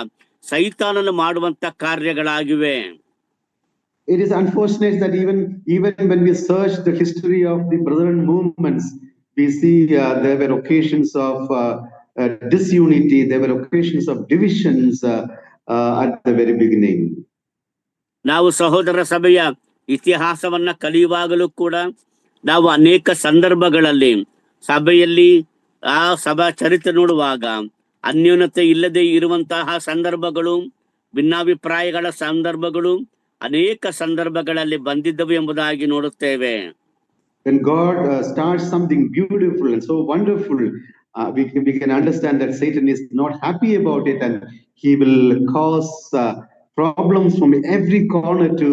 Speaker 2: ಸೈತಾನನು ಮಾಡುವಂತ ಕಾರ್ಯಗಳಾಗಿವೆ.
Speaker 1: It is unfortunate that even when we search the history of the Brethren movements, we see there were occasions of disunity, there were occasions of divisions at the very beginning.
Speaker 2: ನಾವು ಸಹೋದರ ಸಭೆಯ ಇತಿಹಾಸವನ್ನ ಕಲಿಯುವಾಗಲೂ ಕೂಡ ನಾವು ಅನೇಕ ಸಂದರ್ಭಗಳಲ್ಲಿ ಸಭೆಯಲ್ಲಿ ಆ ಸಭಾ ಚರಿತ್ರೆ ನೋಡುವಾಗ ಅನ್ಯೋನ್ಯತೆ ಇಲ್ಲದೆ ಇರುವಂತಹ ಸಂದರ್ಭಗಳು, ಭಿನ್ನಾಭಿಪ್ರಾಯಗಳ ಸಂದರ್ಭಗಳು ಅನೇಕ ಸಂದರ್ಭಗಳಲ್ಲಿ ಬಂದಿದ್ದವು ಎಂಬುದಾಗಿ ನೋಡುತ್ತೇವೆ.
Speaker 1: When God starts something beautiful and so wonderful, we can understand that Satan is not happy about it, and he will cause problems from every corner to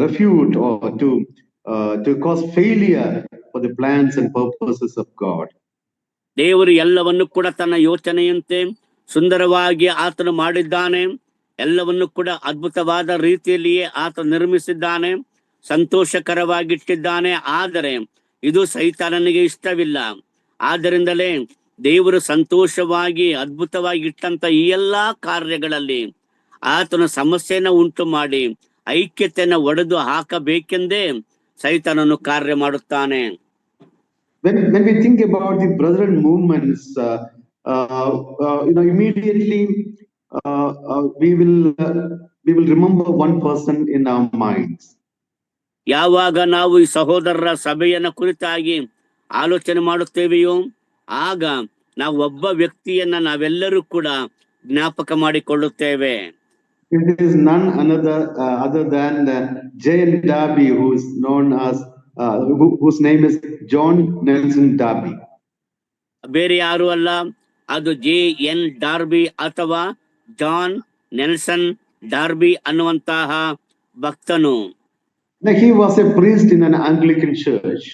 Speaker 1: refute or to cause failure for the plans and purposes of God.
Speaker 2: ದೇವರು ಎಲ್ಲವನ್ನು ಕೂಡ ತನ್ನ ಯೋಚನೆಯಂತೆ ಸುಂದರವಾಗಿ ಆತನು ಮಾಡಿದ್ದಾನೆ. ಎಲ್ಲವನ್ನು ಕೂಡ ಅದ್ಭುತವಾದ ರೀತಿಯಲ್ಲಿಯೇ ಆತ ನಿರ್ಮಿಸಿದ್ದಾನೆ, ಸಂತೋಷಕರವಾಗಿಟ್ಟಿದ್ದಾನೆ. ಆದರೆ ಇದು ಸೈತಾನನಿಗೆ ಇಷ್ಟವಿಲ್ಲ. ಆದ್ದರಿಂದಲೇ ದೇವರು ಸಂತೋಷವಾಗಿ ಅದ್ಭುತವಾಗಿ ಇಟ್ಟಂತ ಈ ಎಲ್ಲಾ ಕಾರ್ಯಗಳಲ್ಲಿ ಆತನ ಸಮಸ್ಯೆಯನ್ನು ಉಂಟು ಮಾಡಿ ಐಕ್ಯತೆಯನ್ನು ಒಡೆದು ಹಾಕಬೇಕೆಂದೇ ಸೈತಾನನು ಕಾರ್ಯ ಮಾಡುತ್ತಾನೆ.
Speaker 1: When we think about the brethren movements, immediately we will remember one person in our minds.
Speaker 2: ಯಾವಾಗ ನಾವು ಈ ಸಹೋದರರ ಸಭೆಯನ್ನ ಕುರಿತಾಗಿ ಆಲೋಚನೆ ಮಾಡುತ್ತೇವೆಯೋ ಆಗ ನಾವು ಒಬ್ಬ ವ್ಯಕ್ತಿಯನ್ನ ನಾವೆಲ್ಲರೂ ಕೂಡ ಜ್ಞಾಪಕ ಮಾಡಿಕೊಳ್ಳುತ್ತೇವೆ.
Speaker 1: It is none other than J.N. Darby, who is known as whose name is John Nelson Darby.
Speaker 2: ಬೇರೆ ಯಾರು ಅಲ್ಲ, ಅದು J.N. ಡಾರ್ಬಿ ಅಥವಾ ಜಾನ್ ನೆಲ್ಸನ್ ಡಾರ್ಬಿ ಅನ್ನುವಂತಹ ಭಕ್ತನು.
Speaker 1: He was a priest in an Anglican church.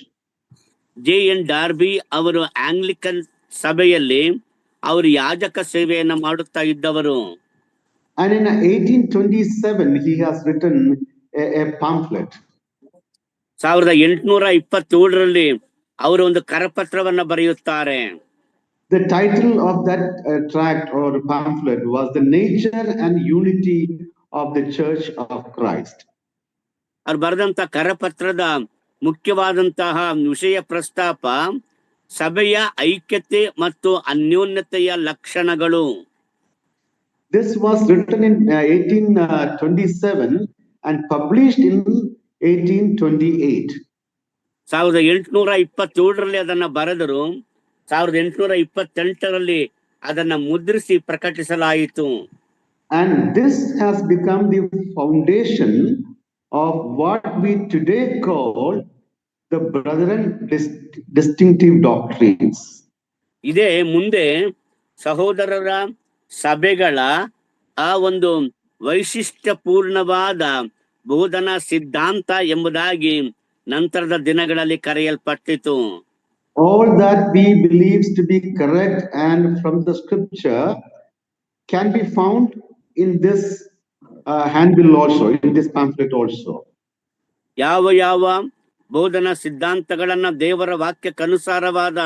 Speaker 2: J.N. ಡಾರ್ಬಿ ಅವರು ಆಂಗ್ಲಿಕನ್ ಸಭೆಯಲ್ಲಿ ಅವರು ಯಾಜಕ ಸೇವೆಯನ್ನು ಮಾಡುತ್ತಾ ಇದ್ದವರು.
Speaker 1: And in 1827 he has written a pamphlet.
Speaker 2: 1827ರಲ್ಲಿ ಅವರು ಒಂದು ಕರಪತ್ರವನ್ನ ಬರೆಯುತ್ತಾರೆ.
Speaker 1: The title of that tract or pamphlet was The Nature and Unity of the Church of Christ.
Speaker 2: ಅವರು ಬರೆದಂತ ಕರಪತ್ರದ ಮುಖ್ಯವಾದಂತಹ ವಿಷಯ ಪ್ರಸ್ತಾಪ ಸಭೆಯ ಐಕ್ಯತೆ ಮತ್ತು ಅನ್ಯೋನ್ಯತೆಯ ಲಕ್ಷಣಗಳು.
Speaker 1: This was written in 1827 and published in 1828.
Speaker 2: 1827ರಲ್ಲಿ ಅದನ್ನ ಬರೆದರು. 1828ರಲ್ಲಿ ಅದನ್ನ ಮುದ್ರಿಸಿ ಪ್ರಕಟಿಸಲಾಯಿತು.
Speaker 1: And this has become the foundation of what we today call the Brethren distinctive doctrines.
Speaker 2: ಇದೇ ಮುಂದೆ ಸಹೋದರರ ಸಭೆಗಳ ಆ ಒಂದು ವೈಶಿಷ್ಟ್ಯಪೂರ್ಣವಾದ ಬೋಧನಾ ಸಿದ್ಧಾಂತ ಎಂಬುದಾಗಿ ನಂತರದ ದಿನಗಳಲ್ಲಿ ಕರೆಯಲ್ಪಟ್ಟಿತು.
Speaker 1: All that we believe to be correct and from the scripture can be found in this handbill also, in this pamphlet also.
Speaker 2: ಯಾವ ಬೋಧನಾ ಸಿದ್ಧಾಂತಗಳನ್ನ ದೇವರ ವಾಕ್ಯಕ್ಕನುಸಾರವಾದ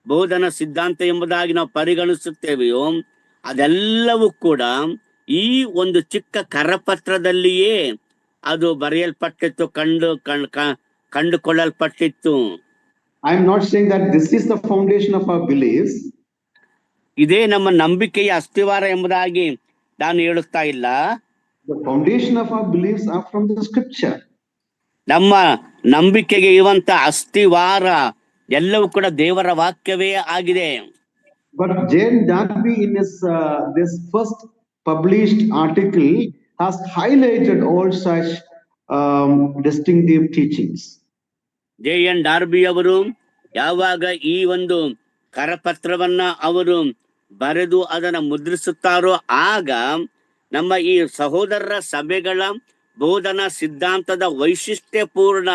Speaker 2: ಬೋಧನಾ ಸಿದ್ಧಾಂತ ಎಂಬುದಾಗಿ ನಾವು ಪರಿಗಣಿಸುತ್ತೇವೆಯೋ ಅದೆಲ್ಲವೂ ಕೂಡ ಈ ಒಂದು ಚಿಕ್ಕ ಕರಪತ್ರದಲ್ಲಿಯೇ ಅದು ಬರೆಯಲ್ಪಟ್ಟಿತ್ತು, ಕಂಡುಕೊಳ್ಳಲ್ಪಟ್ಟಿತ್ತು.
Speaker 1: I am not saying that this is the foundation of our beliefs.
Speaker 2: ಇದೇ ನಮ್ಮ ನಂಬಿಕೆಯ ಅಸ್ತಿವಾರ ಎಂಬುದಾಗಿ ನಾನು ಹೇಳುತ್ತಾ ಇಲ್ಲ.
Speaker 1: The foundation of our beliefs are from the scripture.
Speaker 2: ನಮ್ಮ ನಂಬಿಕೆಗೆ ಇರುವಂತ ಅಸ್ತಿವಾರ ಎಲ್ಲವೂ ಕೂಡ ದೇವರ ವಾಕ್ಯವೇ ಆಗಿದೆ.
Speaker 1: But J.N. Darby in his this first published article has highlighted all such distinctive teachings.
Speaker 2: J.N. ಡಾರ್ಬಿ ಅವರು ಯಾವಾಗ ಈ ಒಂದು ಕರಪತ್ರವನ್ನ ಅವರು ಬರೆದು ಅದನ್ನ ಮುದ್ರಿಸುತ್ತಾರೋ ಆಗ ನಮ್ಮ ಈ ಸಹೋದರರ ಸಭೆಗಳ ಬೋಧನಾ ಸಿದ್ಧಾಂತದ ವೈಶಿಷ್ಟ್ಯಪೂರ್ಣ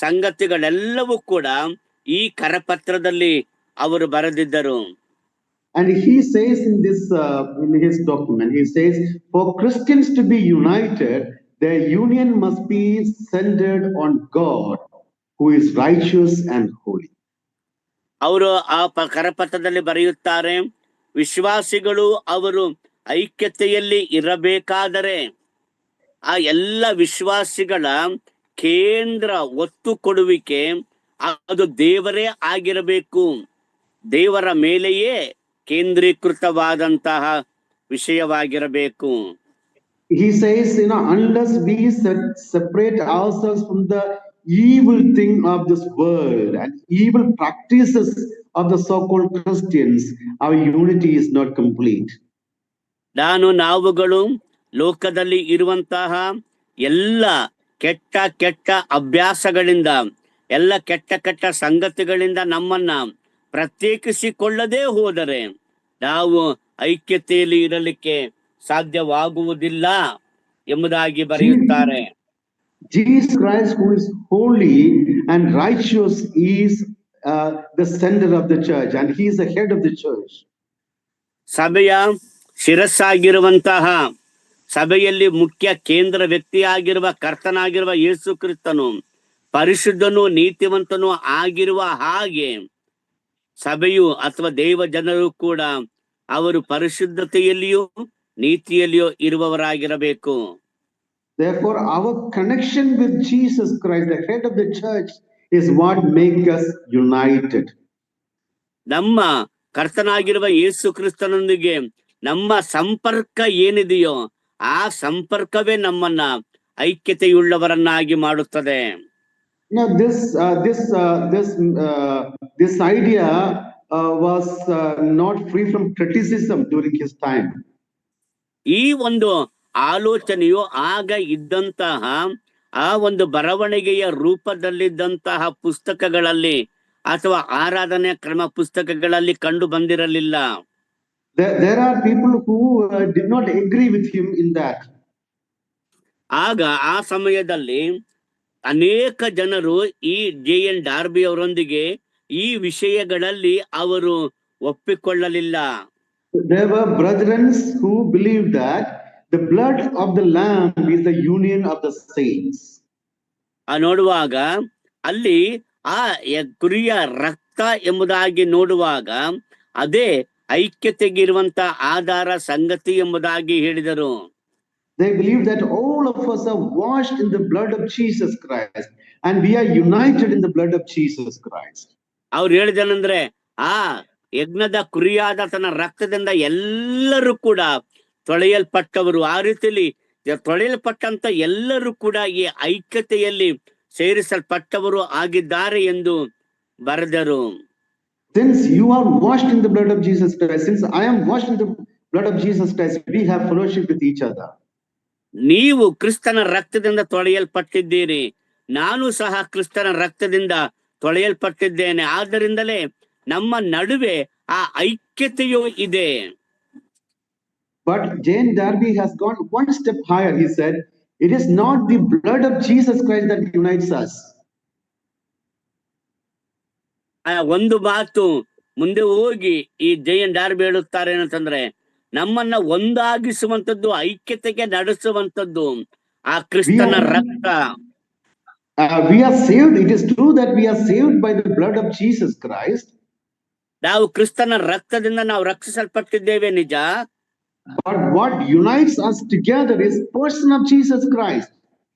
Speaker 2: ಸಂಗತಿಗಳೆಲ್ಲವೂ ಕೂಡ ಈ ಕರಪತ್ರದಲ್ಲಿ ಅವರು ಬರೆದಿದ್ದರು.
Speaker 1: And he says in this in his document, he says, for Christians to be united, their union must be centered on God, who is righteous and holy.
Speaker 2: ಅವರು ಕರಪತ್ರದಲ್ಲಿ ಬರೆಯುತ್ತಾರೆ, ವಿಶ್ವಾಸಿಗಳು ಅವರು ಐಕ್ಯತೆಯಲ್ಲಿ ಇರಬೇಕಾದರೆ ಆ ಎಲ್ಲ ವಿಶ್ವಾಸಿಗಳ ಕೇಂದ್ರ ಒತ್ತು ಕೊಡುವಿಕೆ ಅದು ದೇವರೇ ಆಗಿರಬೇಕು. ದೇವರ ಮೇಲೆಯೇ ಕೇಂದ್ರೀಕೃತವಾದಂತಹ ವಿಷಯವಾಗಿರಬೇಕು.
Speaker 1: He says, unless we separate ourselves from the evil thing of this world and evil practices of the so-called Christians, our unity is not complete.
Speaker 2: ನಾವುಗಳು ಲೋಕದಲ್ಲಿ ಇರುವಂತಹ ಎಲ್ಲ ಕೆಟ್ಟ ಅಭ್ಯಾಸಗಳಿಂದ, ಎಲ್ಲ ಕೆಟ್ಟ ಸಂಗತಿಗಳಿಂದ ನಮ್ಮನ್ನ ಪ್ರತ್ಯೇಕಿಸಿಕೊಳ್ಳದೆ ಹೋದರೆ ನಾವು ಐಕ್ಯತೆಯಲ್ಲಿ ಇರಲಿಕ್ಕೆ ಸಾಧ್ಯವಾಗುವುದಿಲ್ಲ ಎಂಬುದಾಗಿ ಬರೆಯುತ್ತಾರೆ.
Speaker 1: Jesus Christ, who is holy and righteous, is the center of the church and he is the head of the church.
Speaker 2: ಸಭೆಯ ಶಿರಸ್ಸಾಗಿರುವಂತಹ, ಸಭೆಯಲ್ಲಿ ಮುಖ್ಯ ಕೇಂದ್ರ ವ್ಯಕ್ತಿಯಾಗಿರುವ ಕರ್ತನಾಗಿರುವ ಯೇಸು ಕ್ರಿಸ್ತನು ಪರಿಶುದ್ಧನು ನೀತಿವಂತನು ಆಗಿರುವ ಹಾಗೆ ಸಭೆಯು ಅಥವಾ ದೇವ ಜನರು ಕೂಡ ಅವರು ಪರಿಶುದ್ಧತೆಯಲ್ಲಿಯೂ ನೀತಿಯಲ್ಲಿಯೂ ಇರುವವರಾಗಿರಬೇಕು.
Speaker 1: Therefore, our connection with Jesus Christ, the head of the church, is what makes us united.
Speaker 2: ನಮ್ಮ ಕರ್ತನಾಗಿರುವ ಯೇಸು ಕ್ರಿಸ್ತನೊಂದಿಗೆ ನಮ್ಮ ಸಂಪರ್ಕ ಏನಿದೆಯೋ ಆ ಸಂಪರ್ಕವೇ ನಮ್ಮನ್ನ ಐಕ್ಯತೆಯುಳ್ಳವರನ್ನಾಗಿ ಮಾಡುತ್ತದೆ.
Speaker 1: Now, this idea was not free from criticism during his time.
Speaker 2: ಈ ಒಂದು ಆಲೋಚನೆಯು ಆಗ ಇದ್ದಂತಹ ಆ ಒಂದು ಬರವಣಿಗೆಯ ರೂಪದಲ್ಲಿದ್ದಂತಹ ಪುಸ್ತಕಗಳಲ್ಲಿ ಅಥವಾ ಆರಾಧನೆ ಕ್ರಮ ಪುಸ್ತಕಗಳಲ್ಲಿ ಕಂಡು ಬಂದಿರಲಿಲ್ಲ.
Speaker 1: There are people who did not agree with him in that.
Speaker 2: ಆಗ ಆ ಸಮಯದಲ್ಲಿ ಅನೇಕ ಜನರು ಈ ಜೆ.ಎನ್. ಡಾರ್ಬಿ ಅವರೊಂದಿಗೆ ಈ ವಿಷಯಗಳಲ್ಲಿ ಅವರು ಒಪ್ಪಿಕೊಳ್ಳಲಿಲ್ಲ.
Speaker 1: There were brethren who believed that the blood of the lamb is the union of the saints.
Speaker 2: ನೋಡುವಾಗ ಅಲ್ಲಿ ಆ ಕುರಿಯ ರಕ್ತ ಎಂಬುದಾಗಿ ನೋಡುವಾಗ ಅದೇ ಐಕ್ಯತೆಗಿರುವಂತ ಆಧಾರ ಸಂಗತಿ ಎಂಬುದಾಗಿ ಹೇಳಿದರು.
Speaker 1: They believe that all of us are washed in the blood of Jesus Christ and we are united in the blood of Jesus Christ.
Speaker 2: ಅವ್ರು ಹೇಳಿದೇನೆಂದ್ರೆ ಆ ಯಜ್ಞದ ಕುರಿಯಾದ ತನ್ನ ರಕ್ತದಿಂದ ಎಲ್ಲರೂ ಕೂಡ ತೊಳೆಯಲ್ಪಟ್ಟವರು, ಆ ರೀತಿಯಲ್ಲಿ ತೊಳೆಯಲ್ಪಟ್ಟಂತ ಎಲ್ಲರೂ ಕೂಡ ಈ ಐಕ್ಯತೆಯಲ್ಲಿ ಸೇರಿಸಲ್ಪಟ್ಟವರು ಆಗಿದ್ದಾರೆ ಎಂದು ಬರೆದರು.
Speaker 1: Since you are washed in the blood of Jesus Christ, since I am washed in the blood of Jesus Christ, we have fellowship with each other.
Speaker 2: ನೀವು ಕ್ರಿಸ್ತನ ರಕ್ತದಿಂದ ತೊಳೆಯಲ್ಪಟ್ಟಿದ್ದೀರಿ, ನಾನು ಸಹ ಕ್ರಿಸ್ತನ ರಕ್ತದಿಂದ ತೊಳೆಯಲ್ಪಟ್ಟಿದ್ದೇನೆ, ಆದ್ದರಿಂದಲೇ ನಮ್ಮ ನಡುವೆ ಆ ಐಕ್ಯತೆಯೂ ಇದೆ.
Speaker 1: But J.N. Darby has gone one step higher. He said, it is not the blood of Jesus Christ that unites us.
Speaker 2: ಒಂದು ಮಾತು ಮುಂದೆ ಹೋಗಿ ಈ ಜೆ.ಎನ್. ಡಾರ್ಬಿ ಹೇಳುತ್ತಾರೆ ಏನಂತಂದ್ರೆ, ನಮ್ಮನ್ನ ಒಂದಾಗಿಸುವಂತದ್ದು, ಐಕ್ಯತೆಗೆ ನಡೆಸುವಂತದ್ದು ಆ ಕ್ರಿಸ್ತನ ರಕ್ತ.
Speaker 1: We are saved. It is true that we are saved by the blood of Jesus Christ.
Speaker 2: ನಾವು ಕ್ರಿಸ್ತನ ರಕ್ತದಿಂದ ನಾವು ರಕ್ಷಿಸಲ್ಪಟ್ಟಿದ್ದೇವೆ ನಿಜ.
Speaker 1: But what unites us together is person of Jesus Christ,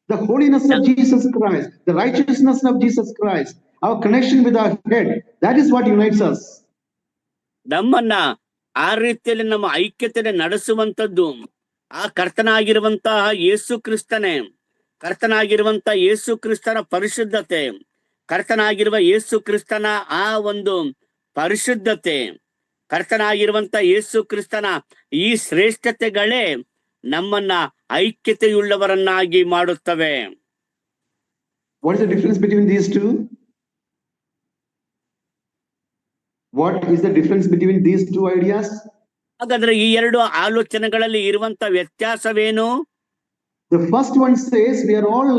Speaker 1: the holiness of Jesus Christ, the righteousness of Jesus Christ, our connection with our head. That is what unites us.
Speaker 2: ನಮ್ಮನ್ನ ಆ ರೀತಿಯಲ್ಲಿ ನಮ್ಮ ಐಕ್ಯತೆ ನಡೆಸುವಂತದ್ದು ಆ ಕರ್ತನಾಗಿರುವಂತಹ ಯೇಸು ಕ್ರಿಸ್ತನೇ. ಕರ್ತನಾಗಿರುವಂತ ಯೇಸು ಕ್ರಿಸ್ತನ ಪರಿಶುದ್ಧತೆ, ಕರ್ತನಾಗಿರುವ ಯೇಸು ಕ್ರಿಸ್ತನ ಆ ಒಂದು ಪರಿಶುದ್ಧತೆ, ಕರ್ತನಾಗಿರುವಂತ ಯೇಸು ಕ್ರಿಸ್ತನ ಈ ಶ್ರೇಷ್ಠತೆಗಳೇ ನಮ್ಮನ್ನ ಐಕ್ಯತೆಯುಳ್ಳವರನ್ನಾಗಿ ಮಾಡುತ್ತವೆ.
Speaker 1: What is the difference between these two? What is the difference between these two ideas?
Speaker 2: ಹಾಗಾದ್ರೆ ಈ ಎರಡು ಆಲೋಚನೆಗಳಲ್ಲಿ ಇರುವಂತ ವ್ಯತ್ಯಾಸವೇನು?
Speaker 1: The first one says we are all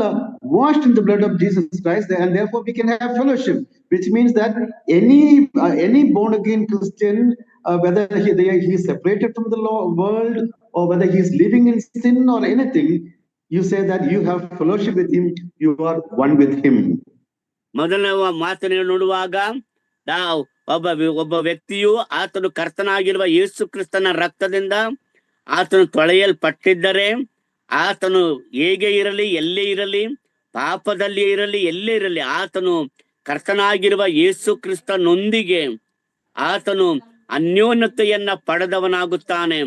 Speaker 1: washed in the blood of Jesus Christ and therefore we can have fellowship, which means that any born again Christian, whether he is separated from the world or whether he is living in sin or anything, you say that you have fellowship with him, you are one with him.
Speaker 2: ಮೊದಲನೇ ಮಾತನ್ನು ನೋಡುವಾಗ ನಾವು ಒಬ್ಬ ವ್ಯಕ್ತಿಯು ಆತನು ಕರ್ತನಾಗಿರುವ ಯೇಸು ಕ್ರಿಸ್ತನ ರಕ್ತದಿಂದ ಆತನು ತೊಳೆಯಲ್ಪಟ್ಟಿದ್ದರೆ ಆತನು ಹೇಗೆ ಇರಲಿ, ಎಲ್ಲೇ ಇರಲಿ, ಪಾಪದಲ್ಲಿ ಇರಲಿ, ಎಲ್ಲೇ ಇರಲಿ, ಆತನು ಕರ್ತನಾಗಿರುವ ಯೇಸು ಕ್ರಿಸ್ತನೊಂದಿಗೆ ಆತನು ಅನ್ಯೋನ್ಯತೆಯನ್ನ ಪಡೆದವನಾಗುತ್ತಾನೆ.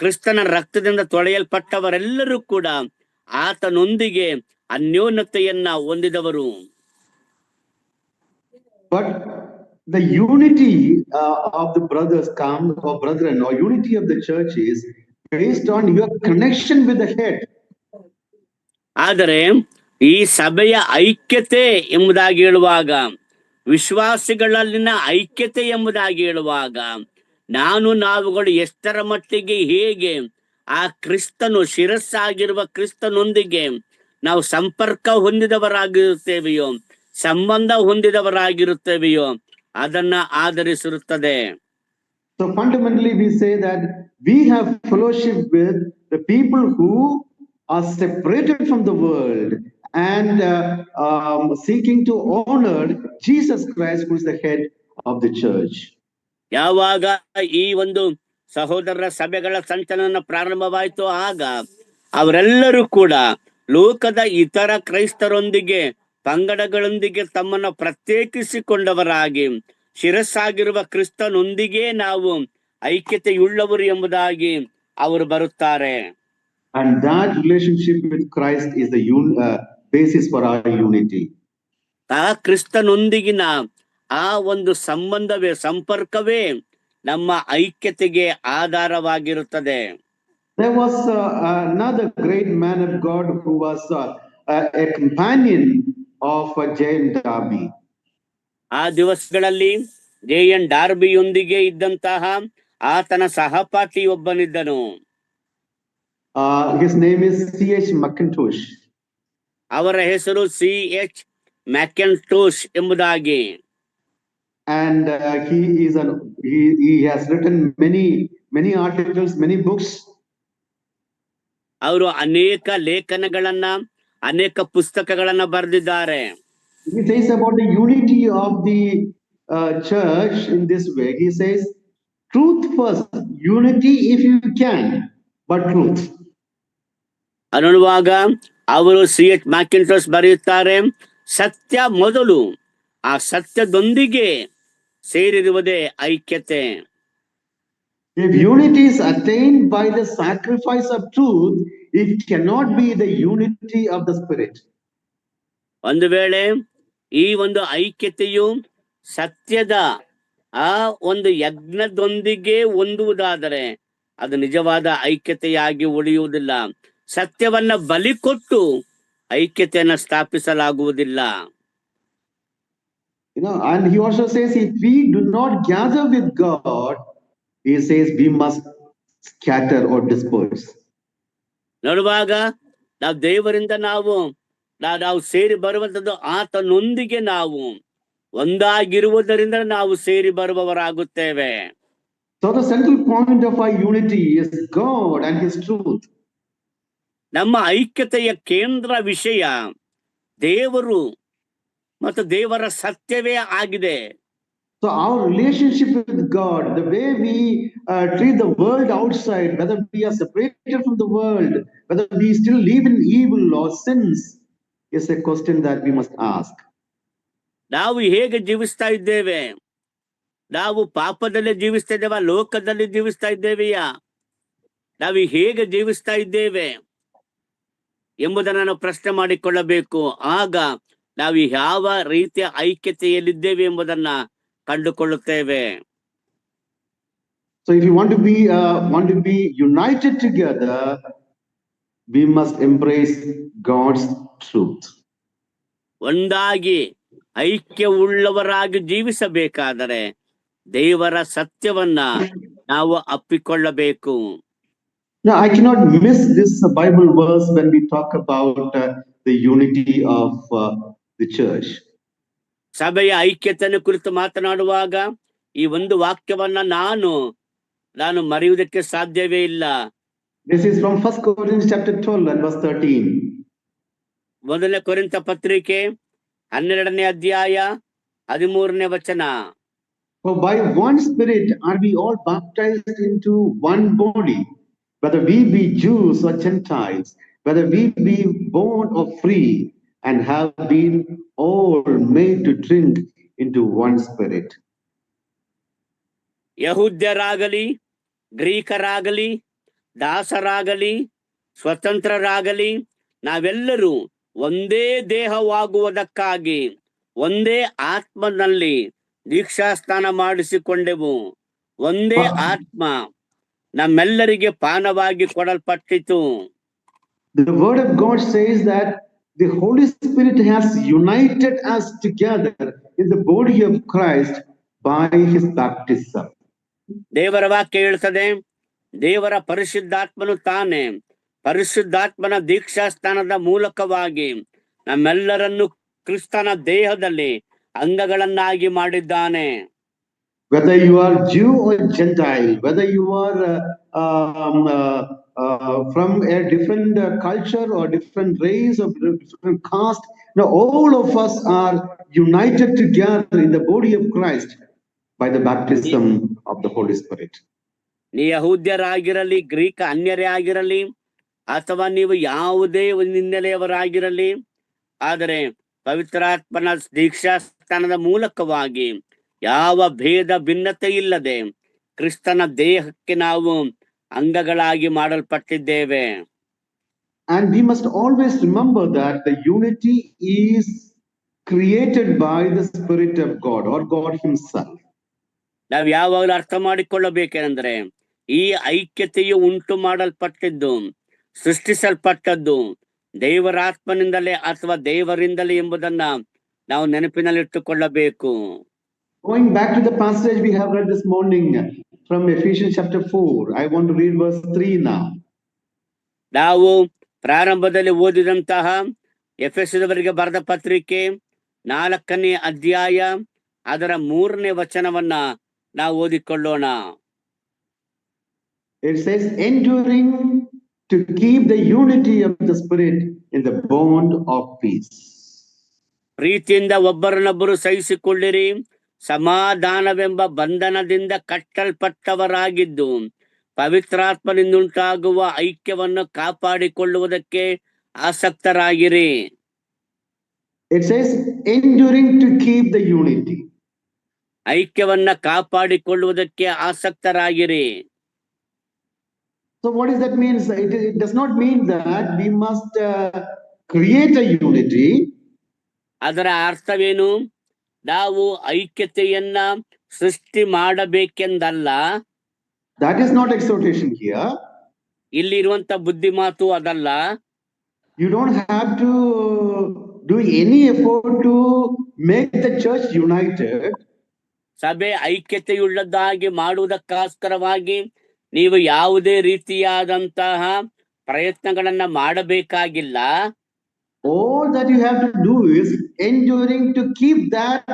Speaker 2: ಕ್ರಿಸ್ತನ ರಕ್ತದಿಂದ ತೊಳೆಯಲ್ಪಟ್ಟವರೆಲ್ಲರೂ ಕೂಡ ಆತನೊಂದಿಗೆ ಅನ್ಯೋನ್ಯತೆಯನ್ನ ಹೊಂದಿದವರು.
Speaker 1: But the unity of the brothers comes, or brethren, or unity of the church is based on your connection with the head.
Speaker 2: ಆದರೆ ಈ ಸಭೆಯ ಐಕ್ಯತೆ ಎಂಬುದಾಗಿ ಹೇಳುವಾಗ, ವಿಶ್ವಾಸಿಗಳಲ್ಲಿನ ಐಕ್ಯತೆ ಎಂಬುದಾಗಿ ಹೇಳುವಾಗ, ನಾವುಗಳು ಎಷ್ಟರ ಮಟ್ಟಿಗೆ ಹೇಗೆ ಆ ಕ್ರಿಸ್ತನು ಶಿರಸ್ಸಾಗಿರುವ ಕ್ರಿಸ್ತನೊಂದಿಗೆ ನಾವು ಸಂಪರ್ಕ ಹೊಂದಿದವರಾಗಿರುತ್ತೇವೆಯೋ, ಸಂಬಂಧ ಹೊಂದಿದವರಾಗಿರುತ್ತೇವೆಯೋ ಅದನ್ನ ಆಧರಿಸಿರುತ್ತದೆ.
Speaker 1: So fundamentally we say that we have fellowship with the people who are separated from the world and seeking to honor Jesus Christ, who is the head of the church.
Speaker 2: ಯಾವಾಗ ಈ ಒಂದು ಸಹೋದರರ ಸಭೆಗಳ ಸಂಚಲನ ಪ್ರಾರಂಭವಾಯಿತು, ಆಗ ಅವರೆಲ್ಲರೂ ಕೂಡ ಲೋಕದ ಇತರ ಕ್ರೈಸ್ತರೊಂದಿಗೆ ಪಂಗಡಗಳೊಂದಿಗೆ ತಮ್ಮನ್ನು ಪ್ರತ್ಯೇಕಿಸಿಕೊಂಡವರಾಗಿ ಶಿರಸ್ಸಾಗಿರುವ ಕ್ರಿಸ್ತನೊಂದಿಗೆ ನಾವು ಐಕ್ಯತೆಯುಳ್ಳವರು ಎಂಬುದಾಗಿ ಅವರು ಬರುತ್ತಾರೆ.
Speaker 1: And that relationship with Christ is the basis for our unity.
Speaker 2: ಆ ಕ್ರಿಸ್ತನೊಂದಿಗಿನ ಆ ಒಂದು ಸಂಬಂಧವೇ, ಸಂಪರ್ಕವೇ ನಮ್ಮ ಐಕ್ಯತೆಗೆ ಆಧಾರವಾಗಿರುತ್ತದೆ.
Speaker 1: There was another great man of God who was a companion of J.N. Darby.
Speaker 2: ಆ ದಿವಸಗಳಲ್ಲಿ J.N. ಡಾರ್ಬಿಯೊಂದಿಗೆ ಇದ್ದಂತಹ ಆತನ ಸಹಪಾಠಿ ಒಬ್ಬನಿದ್ದನು.
Speaker 1: His name is C.H. Mackintosh.
Speaker 2: ಅವರ ಹೆಸರು C.H. ಮ್ಯಾಕೆಂಟೋಶ್ ಎಂಬುದಾಗಿ.
Speaker 1: And he has written many articles, many books.
Speaker 2: ಅವರು ಅನೇಕ ಲೇಖನಗಳನ್ನ, ಅನೇಕ ಪುಸ್ತಕಗಳನ್ನ ಬರೆದಿದ್ದಾರೆ.
Speaker 1: He says about the unity of the church in this way. He says, truth first, unity if you can, but truth.
Speaker 2: ಅನ್ನುವಾಗ ಅವರು C.H. ಮ್ಯಾಕೆಂಟೋಶ್ ಬರೆಯುತ್ತಾರೆ, ಸತ್ಯ ಮೊದಲು, ಆ ಸತ್ಯದೊಂದಿಗೆ ಸೇರಿರುವುದೇ ಐಕ್ಯತೆ.
Speaker 1: If unity is attained by the sacrifice of truth, it cannot be the unity of the spirit.
Speaker 2: ಒಂದು ವೇಳೆ ಈ ಒಂದು ಐಕ್ಯತೆಯು ಸತ್ಯದ ಆ ಒಂದು ಯಜ್ಞದೊಂದಿಗೆ ಹೊಂದುವುದಾದರೆ ಅದು ನಿಜವಾದ ಐಕ್ಯತೆಯಾಗಿ ಉಳಿಯುವುದಿಲ್ಲ. ಸತ್ಯವನ್ನ ಬಲಿ ಕೊಟ್ಟು ಐಕ್ಯತೆಯನ್ನ ಸ್ಥಾಪಿಸಲಾಗುವುದಿಲ್ಲ.
Speaker 1: And he also says, if we do not gather with God, he says we must scatter or disperse.
Speaker 2: ನೋಡುವಾಗ ನಾವು ದೇವರಿಂದ ನಾವು ಸೇರಿ ಬರುವಂತದ್ದು ಆತನೊಂದಿಗೆ ನಾವು ಒಂದಾಗಿರುವುದರಿಂದ ನಾವು ಸೇರಿ ಬರುವವರಾಗುತ್ತೇವೆ.
Speaker 1: So the central point of our unity is God and his truth.
Speaker 2: ನಮ್ಮ ಐಕ್ಯತೆಯ ಕೇಂದ್ರ ವಿಷಯ ದೇವರು ಮತ್ತು ದೇವರ ಸತ್ಯವೇ ಆಗಿದೆ.
Speaker 1: So our relationship with God, the way we treat the world outside, whether we are separated from the world, whether we still live in evil or sins, is a question that we must ask.
Speaker 2: ನಾವು ಹೇಗೆ ಜೀವಿಸ್ತಾ ಇದ್ದೇವೆ? ನಾವು ಪಾಪದಲ್ಲಿ ಜೀವಿಸ್ತಾ ಇದ್ದೇವಾ? ಲೋಕದಲ್ಲಿ ಜೀವಿಸ್ತಾ ಇದ್ದೇವೆಯಾ? ನಾವು ಹೇಗೆ ಜೀವಿಸ್ತಾ ಇದ್ದೇವೆ ಎಂಬುದನ್ನು ನಾವು ಪ್ರಶ್ನೆ ಮಾಡಿಕೊಳ್ಳಬೇಕು. ಆಗ ನಾವು ಯಾವ ರೀತಿಯ ಐಕ್ಯತೆಯಲ್ಲಿದ್ದೇವೆ ಎಂಬುದನ್ನ ಕಂಡುಕೊಳ್ಳುತ್ತೇವೆ.
Speaker 1: So if you want to be united together, we must embrace God's truth.
Speaker 2: ಒಂದಾಗಿ ಐಕ್ಯವುಳ್ಳವರಾಗಿ ಜೀವಿಸಬೇಕಾದರೆ ದೇವರ ಸತ್ಯವನ್ನ ನಾವು ಅಪ್ಪಿಕೊಳ್ಳಬೇಕು.
Speaker 1: Now, I cannot miss this Bible verse when we talk about the unity of the church.
Speaker 2: ಸಭೆಯ ಐಕ್ಯತೆಯನ್ನು ಕುರಿತು ಮಾತನಾಡುವಾಗ ಈ ಒಂದು ವಾಕ್ಯವನ್ನ ನಾನು ಮರೆಯುವುದಕ್ಕೆ ಸಾಧ್ಯವೇ ಇಲ್ಲ.
Speaker 1: This is from 1 Corinthians chapter 12 and verse 13.
Speaker 2: ಮೊದಲನೇ ಕೊರಿಂಥ ಪತ್ರಿಕೆ 12ನೇ ಅಧ್ಯಾಯ 13ನೇ ವಚನ.
Speaker 1: For by one Spirit are we all baptized into one body, whether we be Jews or Gentiles, whether we be born or free, and have been all made to drink into one Spirit.
Speaker 2: ಯಹೂದ್ಯರಾಗಲಿ, ಗ್ರೀಕರಾಗಲಿ, ದಾಸರಾಗಲಿ, ಸ್ವತಂತ್ರರಾಗಲಿ, ನಾವೆಲ್ಲರೂ ಒಂದೇ ದೇಹವಾಗುವುದಕ್ಕಾಗಿ ಒಂದೇ ಆತ್ಮನಲ್ಲಿ ದೀಕ್ಷಾಸ್ನಾನ ಮಾಡಿಸಿಕೊಂಡೆವು. ಒಂದೇ ಆತ್ಮ ನಮ್ಮೆಲ್ಲರಿಗೆ ಪಾನವಾಗಿ ಕೊಡಲ್ಪಟ್ಟಿತು.
Speaker 1: The word of God says that the Holy Spirit has united us together in the body of Christ by his baptism.
Speaker 2: ದೇವರ ವಾಕ್ಯ ಹೇಳ್ತದೆ, ದೇವರ ಪರಿಶುದ್ಧಾತ್ಮನು ತಾನೇ ಪರಿಶುದ್ಧಾತ್ಮನ ದೀಕ್ಷಾಸ್ನಾನದ ಮೂಲಕವಾಗಿ ನಮ್ಮೆಲ್ಲರನ್ನು ಕ್ರಿಸ್ತನ ದೇಹದಲ್ಲಿ ಅಂಗಗಳನ್ನಾಗಿ ಮಾಡಿದ್ದಾನೆ.
Speaker 1: Whether you are Jew or Gentile, whether you are from a different culture or different race or different caste, now all of us are united together in the body of Christ by the baptism of the Holy Spirit.
Speaker 2: ನೀ ಯಹೂದ್ಯರಾಗಿರಲಿ, ಗ್ರೀಕ ಅನ್ಯರೇ ಆಗಿರಲಿ, ಅಥವಾ ನೀವು ಯಾವುದೇ ಒಂದು ಹಿನ್ನೆಲೆಯವರಾಗಿರಲಿ, ಆದರೆ ಪವಿತ್ರಾತ್ಮನ ದೀಕ್ಷಾಸ್ನಾನದ ಮೂಲಕವಾಗಿ ಯಾವ ಭೇದ ಭಿನ್ನತೆ ಇಲ್ಲದೆ ಕ್ರಿಸ್ತನ ದೇಹಕ್ಕೆ ನಾವು ಅಂಗಗಳಾಗಿ ಮಾಡಲ್ಪಟ್ಟಿದ್ದೇವೆ.
Speaker 1: And we must always remember that the unity is created by the Spirit of God or God himself.
Speaker 2: ನಾವು ಯಾವಾಗಲೂ ಅರ್ಥ ಮಾಡಿಕೊಳ್ಳಬೇಕೆಂದ್ರೆ ಈ ಐಕ್ಯತೆಯು ಉಂಟು ಮಾಡಲ್ಪಟ್ಟಿದ್ದು, ಸೃಷ್ಟಿಸಲ್ಪಟ್ಟದ್ದು ದೇವರಾತ್ಮನಿಂದಲೇ ಅಥವಾ ದೇವರಿಂದಲೇ ಎಂಬುದನ್ನ ನಾವು ನೆನಪಿನಲ್ಲಿಟ್ಟುಕೊಳ್ಳಬೇಕು.
Speaker 1: Going back to the passage we have read this morning from Ephesians chapter 4, I want to read verse 3 now.
Speaker 2: ನಾವು ಪ್ರಾರಂಭದಲ್ಲಿ ಓದಿದಂತಹ ಎಫೆಸದವರಿಗೆ ಬರೆದ ಪತ್ರಿಕೆ 4ನೇ ಅಧ್ಯಾಯ ಅದರ 3ನೇ ವಚನವನ್ನ ನಾವು ಓದಿಕೊಳ್ಳೋಣ.
Speaker 1: It says, enduring to keep the unity of the Spirit in the bond of peace.
Speaker 2: ಪ್ರೀತಿಯಿಂದ ಒಬ್ಬರನ್ನೊಬ್ಬರು ಸಹಿಸಿಕೊಳ್ಳಿರಿ, ಸಮಾಧಾನವೆಂಬ ಬಂಧನದಿಂದ ಕಟ್ಟಲ್ಪಟ್ಟವರಾಗಿದ್ದು ಪವಿತ್ರಾತ್ಮನಿಂದುಂಟಾಗುವ ಐಕ್ಯವನ್ನು ಕಾಪಾಡಿಕೊಳ್ಳುವುದಕ್ಕೆ ಆಸಕ್ತರಾಗಿರಿ.
Speaker 1: It says, enduring to keep the unity.
Speaker 2: ಐಕ್ಯವನ್ನ ಕಾಪಾಡಿಕೊಳ್ಳುವುದಕ್ಕೆ ಆಸಕ್ತರಾಗಿರಿ.
Speaker 1: So what does that mean? It does not mean that we must create a unity.
Speaker 2: ಅದರ ಅರ್ಥವೇನು? ನಾವು ಐಕ್ಯತೆಯನ್ನ ಸೃಷ್ಟಿ ಮಾಡಬೇಕೆಂದಲ್ಲ.
Speaker 1: That is not exhortation here.
Speaker 2: ಇಲ್ಲಿರುವಂತ ಬುದ್ಧಿ ಮಾತು ಅದಲ್ಲ.
Speaker 1: You don't have to do any effort to make the church united.
Speaker 2: ಸಭೆ ಐಕ್ಯತೆಯುಳ್ಳದ್ದಾಗಿ ಮಾಡುವುದಕ್ಕೋಸ್ಕರವಾಗಿ ನೀವು ಯಾವುದೇ ರೀತಿಯಾದಂತಹ ಪ್ರಯತ್ನಗಳನ್ನ ಮಾಡಬೇಕಾಗಿಲ್ಲ.
Speaker 1: All that you have to do is enduring to keep that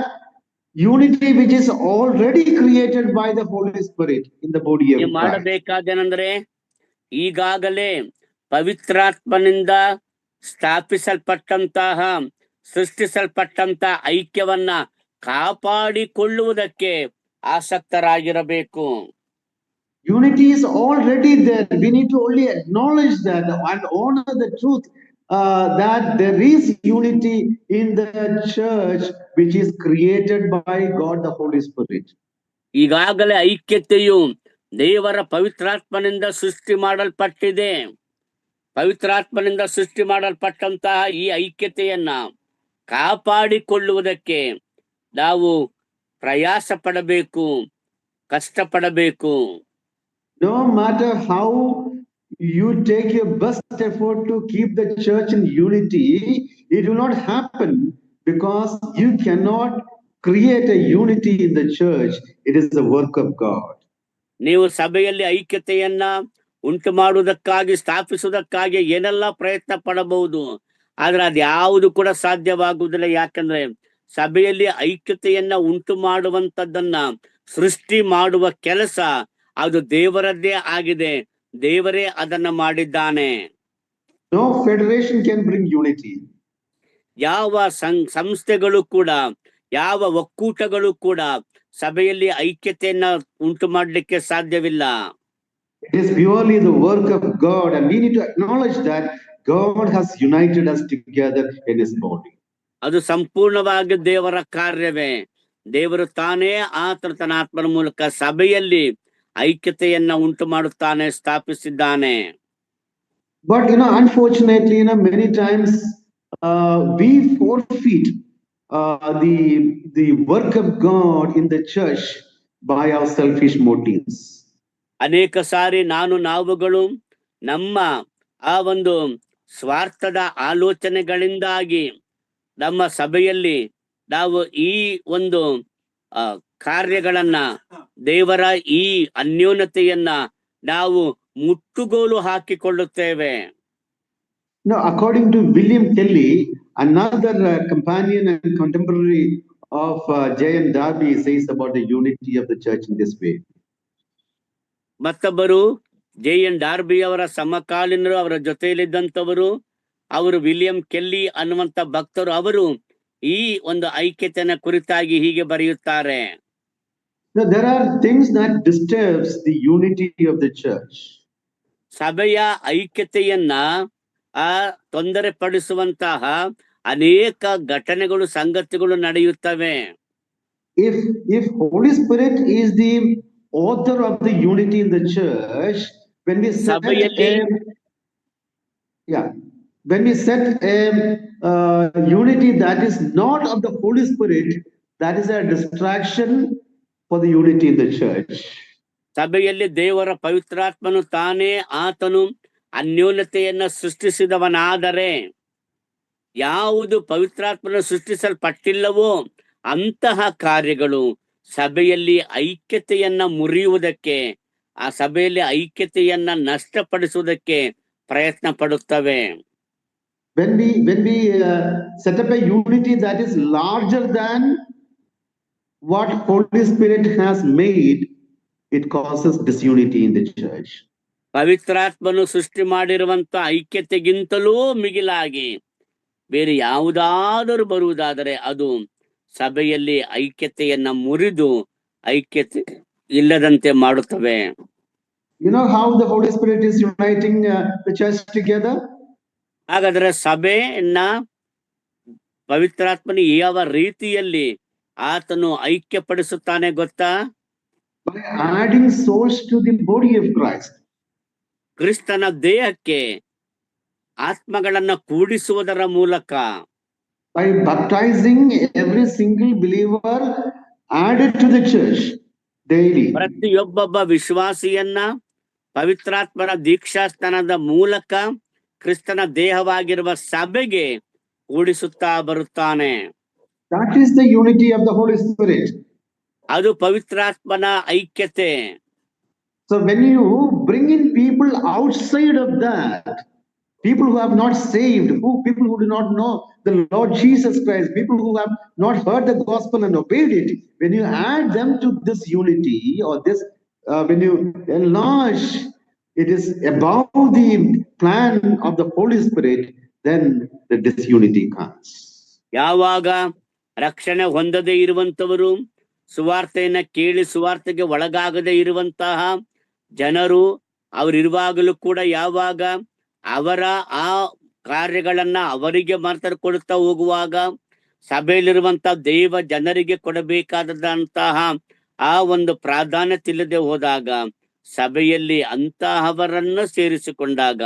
Speaker 1: unity which is already created by the Holy Spirit in the body of Christ.
Speaker 2: ಮಾಡಬೇಕಾದೇನೆಂದ್ರೆ ಈಗಾಗಲೇ ಪವಿತ್ರಾತ್ಮನಿಂದ ಸ್ಥಾಪಿಸಲ್ಪಟ್ಟಂತಹ ಸೃಷ್ಟಿಸಲ್ಪಟ್ಟಂತ ಐಕ್ಯವನ್ನ ಕಾಪಾಡಿಕೊಳ್ಳುವುದಕ್ಕೆ ಆಸಕ್ತರಾಗಿರಬೇಕು.
Speaker 1: Unity is already there. We need to only acknowledge that and honor the truth that there is unity in the church which is created by God the Holy Spirit.
Speaker 2: ಈಗಾಗಲೇ ಐಕ್ಯತೆಯು ದೇವರ ಪವಿತ್ರಾತ್ಮನಿಂದ ಸೃಷ್ಟಿ ಮಾಡಲ್ಪಟ್ಟಿದೆ. ಪವಿತ್ರಾತ್ಮನಿಂದ ಸೃಷ್ಟಿ ಮಾಡಲ್ಪಟ್ಟಂತಹ ಈ ಐಕ್ಯತೆಯನ್ನ ಕಾಪಾಡಿಕೊಳ್ಳುವುದಕ್ಕೆ ನಾವು ಪ್ರಯಾಸ ಪಡಬೇಕು, ಕಷ್ಟಪಡಬೇಕು.
Speaker 1: No matter how you take your best effort to keep the church in unity, it will not happen because you cannot create a unity in the church. It is the work of God.
Speaker 2: ನೀವು ಸಭೆಯಲ್ಲಿ ಐಕ್ಯತೆಯನ್ನ ಉಂಟು ಮಾಡುವುದಕ್ಕಾಗಿ ಸ್ಥಾಪಿಸುವುದಕ್ಕಾಗಿ ಏನೆಲ್ಲ ಪ್ರಯತ್ನ ಪಡಬಹುದು, ಆದ್ರೆ ಅದ್ಯಾವುದು ಕೂಡ ಸಾಧ್ಯವಾಗುವುದಿಲ್ಲ. ಯಾಕಂದ್ರೆ ಸಭೆಯಲ್ಲಿ ಐಕ್ಯತೆಯನ್ನ ಉಂಟು ಮಾಡುವಂತದ್ದನ್ನ ಸೃಷ್ಟಿ ಮಾಡುವ ಕೆಲಸ ಅದು ದೇವರದ್ದೇ ಆಗಿದೆ. ದೇವರೇ ಅದನ್ನ ಮಾಡಿದ್ದಾನೆ.
Speaker 1: No federation can bring unity.
Speaker 2: ಯಾವ ಸಂಸ್ಥೆಗಳು ಕೂಡ, ಯಾವ ಒಕ್ಕೂಟಗಳು ಕೂಡ ಸಭೆಯಲ್ಲಿ ಐಕ್ಯತೆಯನ್ನ ಉಂಟು ಮಾಡಲಿಕ್ಕೆ ಸಾಧ್ಯವಿಲ್ಲ.
Speaker 1: It is purely the work of God, and we need to acknowledge that God has united us together in His body.
Speaker 2: ಅದು ಸಂಪೂರ್ಣವಾಗಿ ದೇವರ ಕಾರ್ಯವೇ. ದೇವರು ತಾನೇ ತನ್ನ ಆತ್ಮನ ಮೂಲಕ ಸಭೆಯಲ್ಲಿ ಐಕ್ಯತೆಯನ್ನ ಉಂಟು ಮಾಡುತ್ತಾನೆ, ಸ್ಥಾಪಿಸಿದ್ದಾನೆ.
Speaker 1: But unfortunately, many times we forfeit the work of God in the church by our selfish motives.
Speaker 2: ಅನೇಕ ಸಾರಿ ನಾವುಗಳು ನಮ್ಮ ಆ ಒಂದು ಸ್ವಾರ್ಥದ ಆಲೋಚನೆಗಳಿಂದಾಗಿ ನಮ್ಮ ಸಭೆಯಲ್ಲಿ ನಾವು ಈ ಒಂದು ಕಾರ್ಯಗಳನ್ನ, ದೇವರ ಈ ಅನ್ಯೋನ್ಯತೆಯನ್ನ ನಾವು ಮುಟ್ಟುಗೋಲು ಹಾಕಿಕೊಳ್ಳುತ್ತೇವೆ.
Speaker 1: Now, according to William Kelly, another companion and contemporary of J.N. Darby, says about the unity of the church in this way.
Speaker 2: ಮತ್ತೊಬ್ಬರು J.N. ಡಾರ್ಬಿ ಅವರ ಸಮಕಾಲೀನರು, ಅವರ ಜೊತೆಯಲ್ಲಿದ್ದಂಥವರು, ಅವರು ವಿಲಿಯಂ ಕೆಲ್ಲಿ ಅನ್ನುವಂತ ಭಕ್ತರು, ಅವರು ಈ ಒಂದು ಐಕ್ಯತೆಯ ಕುರಿತಾಗಿ ಹೀಗೆ ಬರೆಯುತ್ತಾರೆ.
Speaker 1: Now, there are things that disturbs the unity of the church.
Speaker 2: ಸಭೆಯ ಐಕ್ಯತೆಯನ್ನ ತೊಂದರೆ ಪಡಿಸುವಂತಹ ಅನೇಕ ಘಟನೆಗಳು, ಸಂಗತಿಗಳು ನಡೆಯುತ್ತವೆ.
Speaker 1: If Holy Spirit is the author of the unity in the church, when we set a unity that is not of the Holy Spirit, that is a distraction for the unity in the church.
Speaker 2: ಸಭೆಯಲ್ಲಿ ದೇವರ ಪವಿತ್ರಾತ್ಮನು ತಾನೇ ಆತನು ಅನ್ಯೋನ್ಯತೆಯನ್ನ ಸೃಷ್ಟಿಸಿದವನಾದರೆ, ಯಾವುದು ಪವಿತ್ರಾತ್ಮನ ಸೃಷ್ಟಿಸಲ್ಪಟ್ಟಿಲ್ಲವೋ ಅಂತಹ ಕಾರ್ಯಗಳು ಸಭೆಯಲ್ಲಿ ಐಕ್ಯತೆಯನ್ನ ಮುರಿಯುವುದಕ್ಕೆ, ಆ ಸಭೆಯಲ್ಲಿ ಐಕ್ಯತೆಯನ್ನ ನಷ್ಟಪಡಿಸುವುದಕ್ಕೆ ಪ್ರಯತ್ನ ಪಡುತ್ತವೆ.
Speaker 1: When we set up a unity that is larger than what Holy Spirit has made, it causes disunity in the church.
Speaker 2: ಪವಿತ್ರಾತ್ಮನು ಸೃಷ್ಟಿ ಮಾಡಿರುವಂತ ಐಕ್ಯತೆಗಿಂತಲೂ ಮಿಗಿಲಾಗಿ ಬೇರೆ ಯಾವುದಾದರೂ ಬರುವುದಾದರೆ ಅದು ಸಭೆಯಲ್ಲಿ ಐಕ್ಯತೆಯನ್ನ ಮುರಿದು ಐಕ್ಯತೆ ಇಲ್ಲದಂತೆ ಮಾಡುತ್ತವೆ.
Speaker 1: You know how the Holy Spirit is uniting the church together?
Speaker 2: ಹಾಗಾದ್ರೆ ಸಭೆಯನ್ನ ಪವಿತ್ರಾತ್ಮನು ಯಾವ ರೀತಿಯಲ್ಲಿ ಆತನು ಐಕ್ಯಪಡಿಸುತ್ತಾನೆ ಗೊತ್ತಾ?
Speaker 1: By adding souls to the body of Christ.
Speaker 2: ಕ್ರಿಸ್ತನ ದೇಹಕ್ಕೆ ಆತ್ಮಗಳನ್ನ ಕೂಡಿಸುವುದರ ಮೂಲಕ.
Speaker 1: By baptizing every single believer added to the church daily.
Speaker 2: ಪ್ರತಿಯೊಬ್ಬ ವಿಶ್ವಾಸಿಯನ್ನ ಪವಿತ್ರಾತ್ಮರ ದೀಕ್ಷಾಸ್ಥಾನದ ಮೂಲಕ ಕ್ರಿಸ್ತನ ದೇಹವಾಗಿರುವ ಸಭೆಗೆ ಕೂಡಿಸುತ್ತಾ ಬರುತ್ತಾನೆ.
Speaker 1: That is the unity of the Holy Spirit.
Speaker 2: ಅದು ಪವಿತ್ರಾತ್ಮನ ಐಕ್ಯತೆ.
Speaker 1: So when you bring in people outside of that, people who have not saved, people who do not know the Lord Jesus Christ, people who have not heard the gospel and obeyed it, when you add them to this unity, or this, when you enlarge, it is above the plan of the Holy Spirit, then the disunity comes.
Speaker 2: ಯಾವಾಗ ರಕ್ಷಣೆ ಹೊಂದದೇ ಇರುವಂತವರು, ಸುವಾರ್ತೆಯನ್ನ ಕೇಳಿ ಸುವಾರ್ತೆಗೆ ಒಳಗಾಗದೇ ಇರುವಂತಹ ಜನರು ಅವರಿರುವಾಗಲೂ ಕೂಡ ಯಾವಾಗ ಅವರ ಆ ಕಾರ್ಯಗಳನ್ನ ಅವರಿಗೆ ಮಾತ್ರ ಕೊಡುತ್ತಾ ಹೋಗುವಾಗ, ಸಭೆಯಲ್ಲಿರುವಂತ ದೇವ ಜನರಿಗೆ ಕೊಡಬೇಕಾದಂತಹ ಆ ಒಂದು ಪ್ರಾಧಾನ್ಯತೆ ಇಲ್ಲದೆ ಹೋದಾಗ, ಸಭೆಯಲ್ಲಿ ಅಂತಹವರನ್ನ ಸೇರಿಸಿಕೊಂಡಾಗ,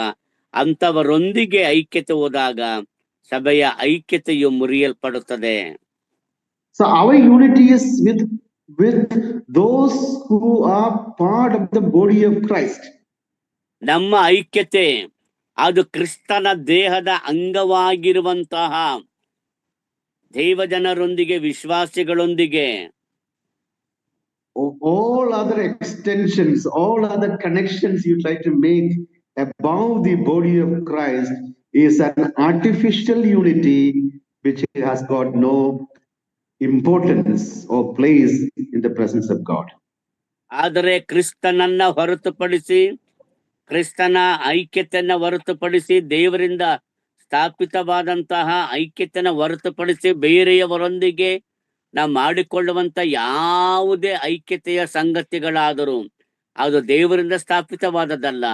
Speaker 2: ಅಂತವರೊಂದಿಗೆ ಐಕ್ಯತೆ ಹೋದಾಗ ಸಭೆಯ ಐಕ್ಯತೆಯು ಮುರಿಯಲ್ಪಡುತ್ತದೆ.
Speaker 1: So our unity is with those who are part of the body of Christ.
Speaker 2: ನಮ್ಮ ಐಕ್ಯತೆ ಅದು ಕ್ರಿಸ್ತನ ದೇಹದ ಅಂಗವಾಗಿರುವಂತಹ ದೇವಜನರೊಂದಿಗೆ, ವಿಶ್ವಾಸಿಗಳೊಂದಿಗೆ.
Speaker 1: All other extensions, all other connections you try to make above the body of Christ is an artificial unity which has got no importance or place in the presence of God.
Speaker 2: ಆದರೆ ಕ್ರಿಸ್ತನನ್ನ ಹೊರತುಪಡಿಸಿ, ಕ್ರಿಸ್ತನ ಐಕ್ಯತೆಯನ್ನ ಹೊರತುಪಡಿಸಿ, ದೇವರಿಂದ ಸ್ಥಾಪಿತವಾದಂತಹ ಐಕ್ಯತೆಯನ್ನು ಹೊರತುಪಡಿಸಿ ಬೇರೆಯವರೊಂದಿಗೆ ನಾವು ಮಾಡಿಕೊಳ್ಳುವಂತ ಯಾವುದೇ ಐಕ್ಯತೆಯ ಸಂಗತಿಗಳಾದರೂ ಅದು ದೇವರಿಂದ ಸ್ಥಾಪಿತವಾದದ್ದಲ್ಲ.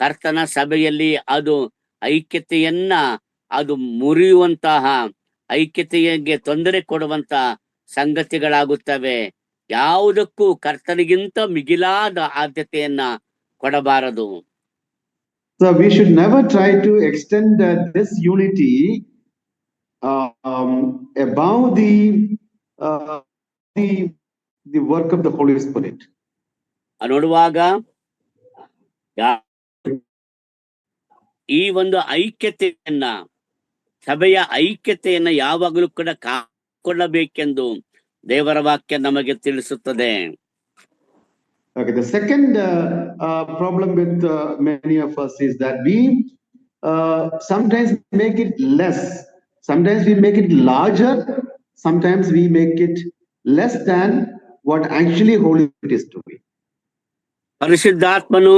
Speaker 2: ಕರ್ತನ ಸಭೆಯಲ್ಲಿ ಅದು ಐಕ್ಯತೆಯನ್ನ ಅದು ಮುರಿಯುವಂತಹ, ಐಕ್ಯತೆಗೆ ತೊಂದರೆ ಕೊಡುವಂತಹ ಸಂಗತಿಗಳಾಗುತ್ತವೆ. ಯಾವುದಕ್ಕೂ ಕರ್ತನಿಗಿಂತ ಮಿಗಿಲಾದ ಆದ್ಯತೆಯನ್ನ ಕೊಡಬಾರದು.
Speaker 1: So we should never try to extend this unity above the work of the Holy Spirit.
Speaker 2: ನೋಡುವಾಗ ಈ ಒಂದು ಐಕ್ಯತೆಯನ್ನ, ಸಭೆಯ ಐಕ್ಯತೆಯನ್ನ ಯಾವಾಗಲೂ ಕೂಡ ಕಾಕೊಳ್ಳಬೇಕೆಂದು ದೇವರ ವಾಕ್ಯ ನಮಗೆ ತಿಳಿಸುತ್ತದೆ.
Speaker 1: Okay, the second problem with many of us is that we sometimes make it less, sometimes we make it larger, sometimes we make it less than what actually Holy Spirit is doing.
Speaker 2: ಪರಿಶುದ್ಧಾತ್ಮನು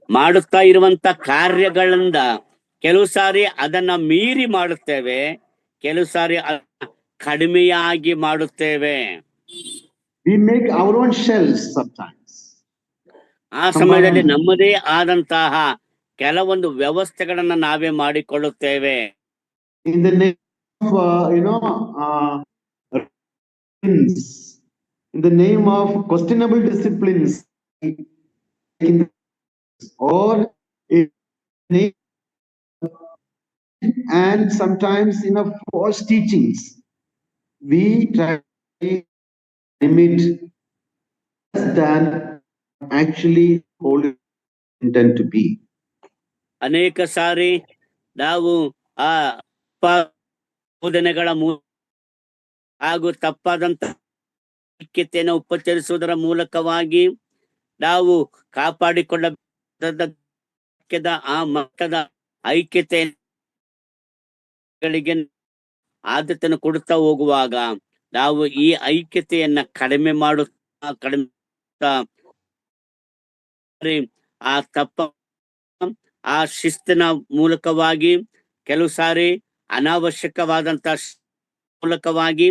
Speaker 2: ಮಾಡುತ್ತಾ ಇರುವಂತ ಕಾರ್ಯಗಳಿಂದ ಕೆಲವು ಸಾರಿ ಅದನ್ನ ಮೀರಿ ಮಾಡುತ್ತೇವೆ, ಕೆಲವು ಸಾರಿ ಕಡಿಮೆಯಾಗಿ ಮಾಡುತ್ತೇವೆ.
Speaker 1: We make our own shells sometimes.
Speaker 2: ಆ ಸಮಯದಲ್ಲಿ ನಮ್ಮದೇ ಆದಂತಹ ಕೆಲವೊಂದು ವ್ಯವಸ್ಥೆಗಳನ್ನ ನಾವೇ ಮಾಡಿಕೊಳ್ಳುತ್ತೇವೆ.
Speaker 1: In the name of in the name of questionable disciplines, or in name and sometimes false teachings, we try to limit less than actually Holy intend to be.
Speaker 2: ಅನೇಕ ಸಾರಿ ನಾವು ಆ ಬೋಧನೆಗಳ ಹಾಗೂ ತಪ್ಪಾದಂತ ಐಕ್ಯತೆಯನ್ನು ಉಪಚರಿಸುವುದರ ಮೂಲಕವಾಗಿ ನಾವು ಕಾಪಾಡಿಕೊಳ್ಳ ಆ ಮಟ್ಟದ ಐಕ್ಯತೆಗಳಿಗೆ ಆದ್ಯತೆಯನ್ನು ಕೊಡುತ್ತಾ ಹೋಗುವಾಗ ನಾವು ಈ ಐಕ್ಯತೆಯನ್ನ ಕಡಿಮೆ ಆ ತಪ್ಪ ಆ ಶಿಸ್ತಿನ ಮೂಲಕವಾಗಿ ಕೆಲವು ಸಾರಿ ಅನಾವಶ್ಯಕವಾದಂತ ಮೂಲಕವಾಗಿ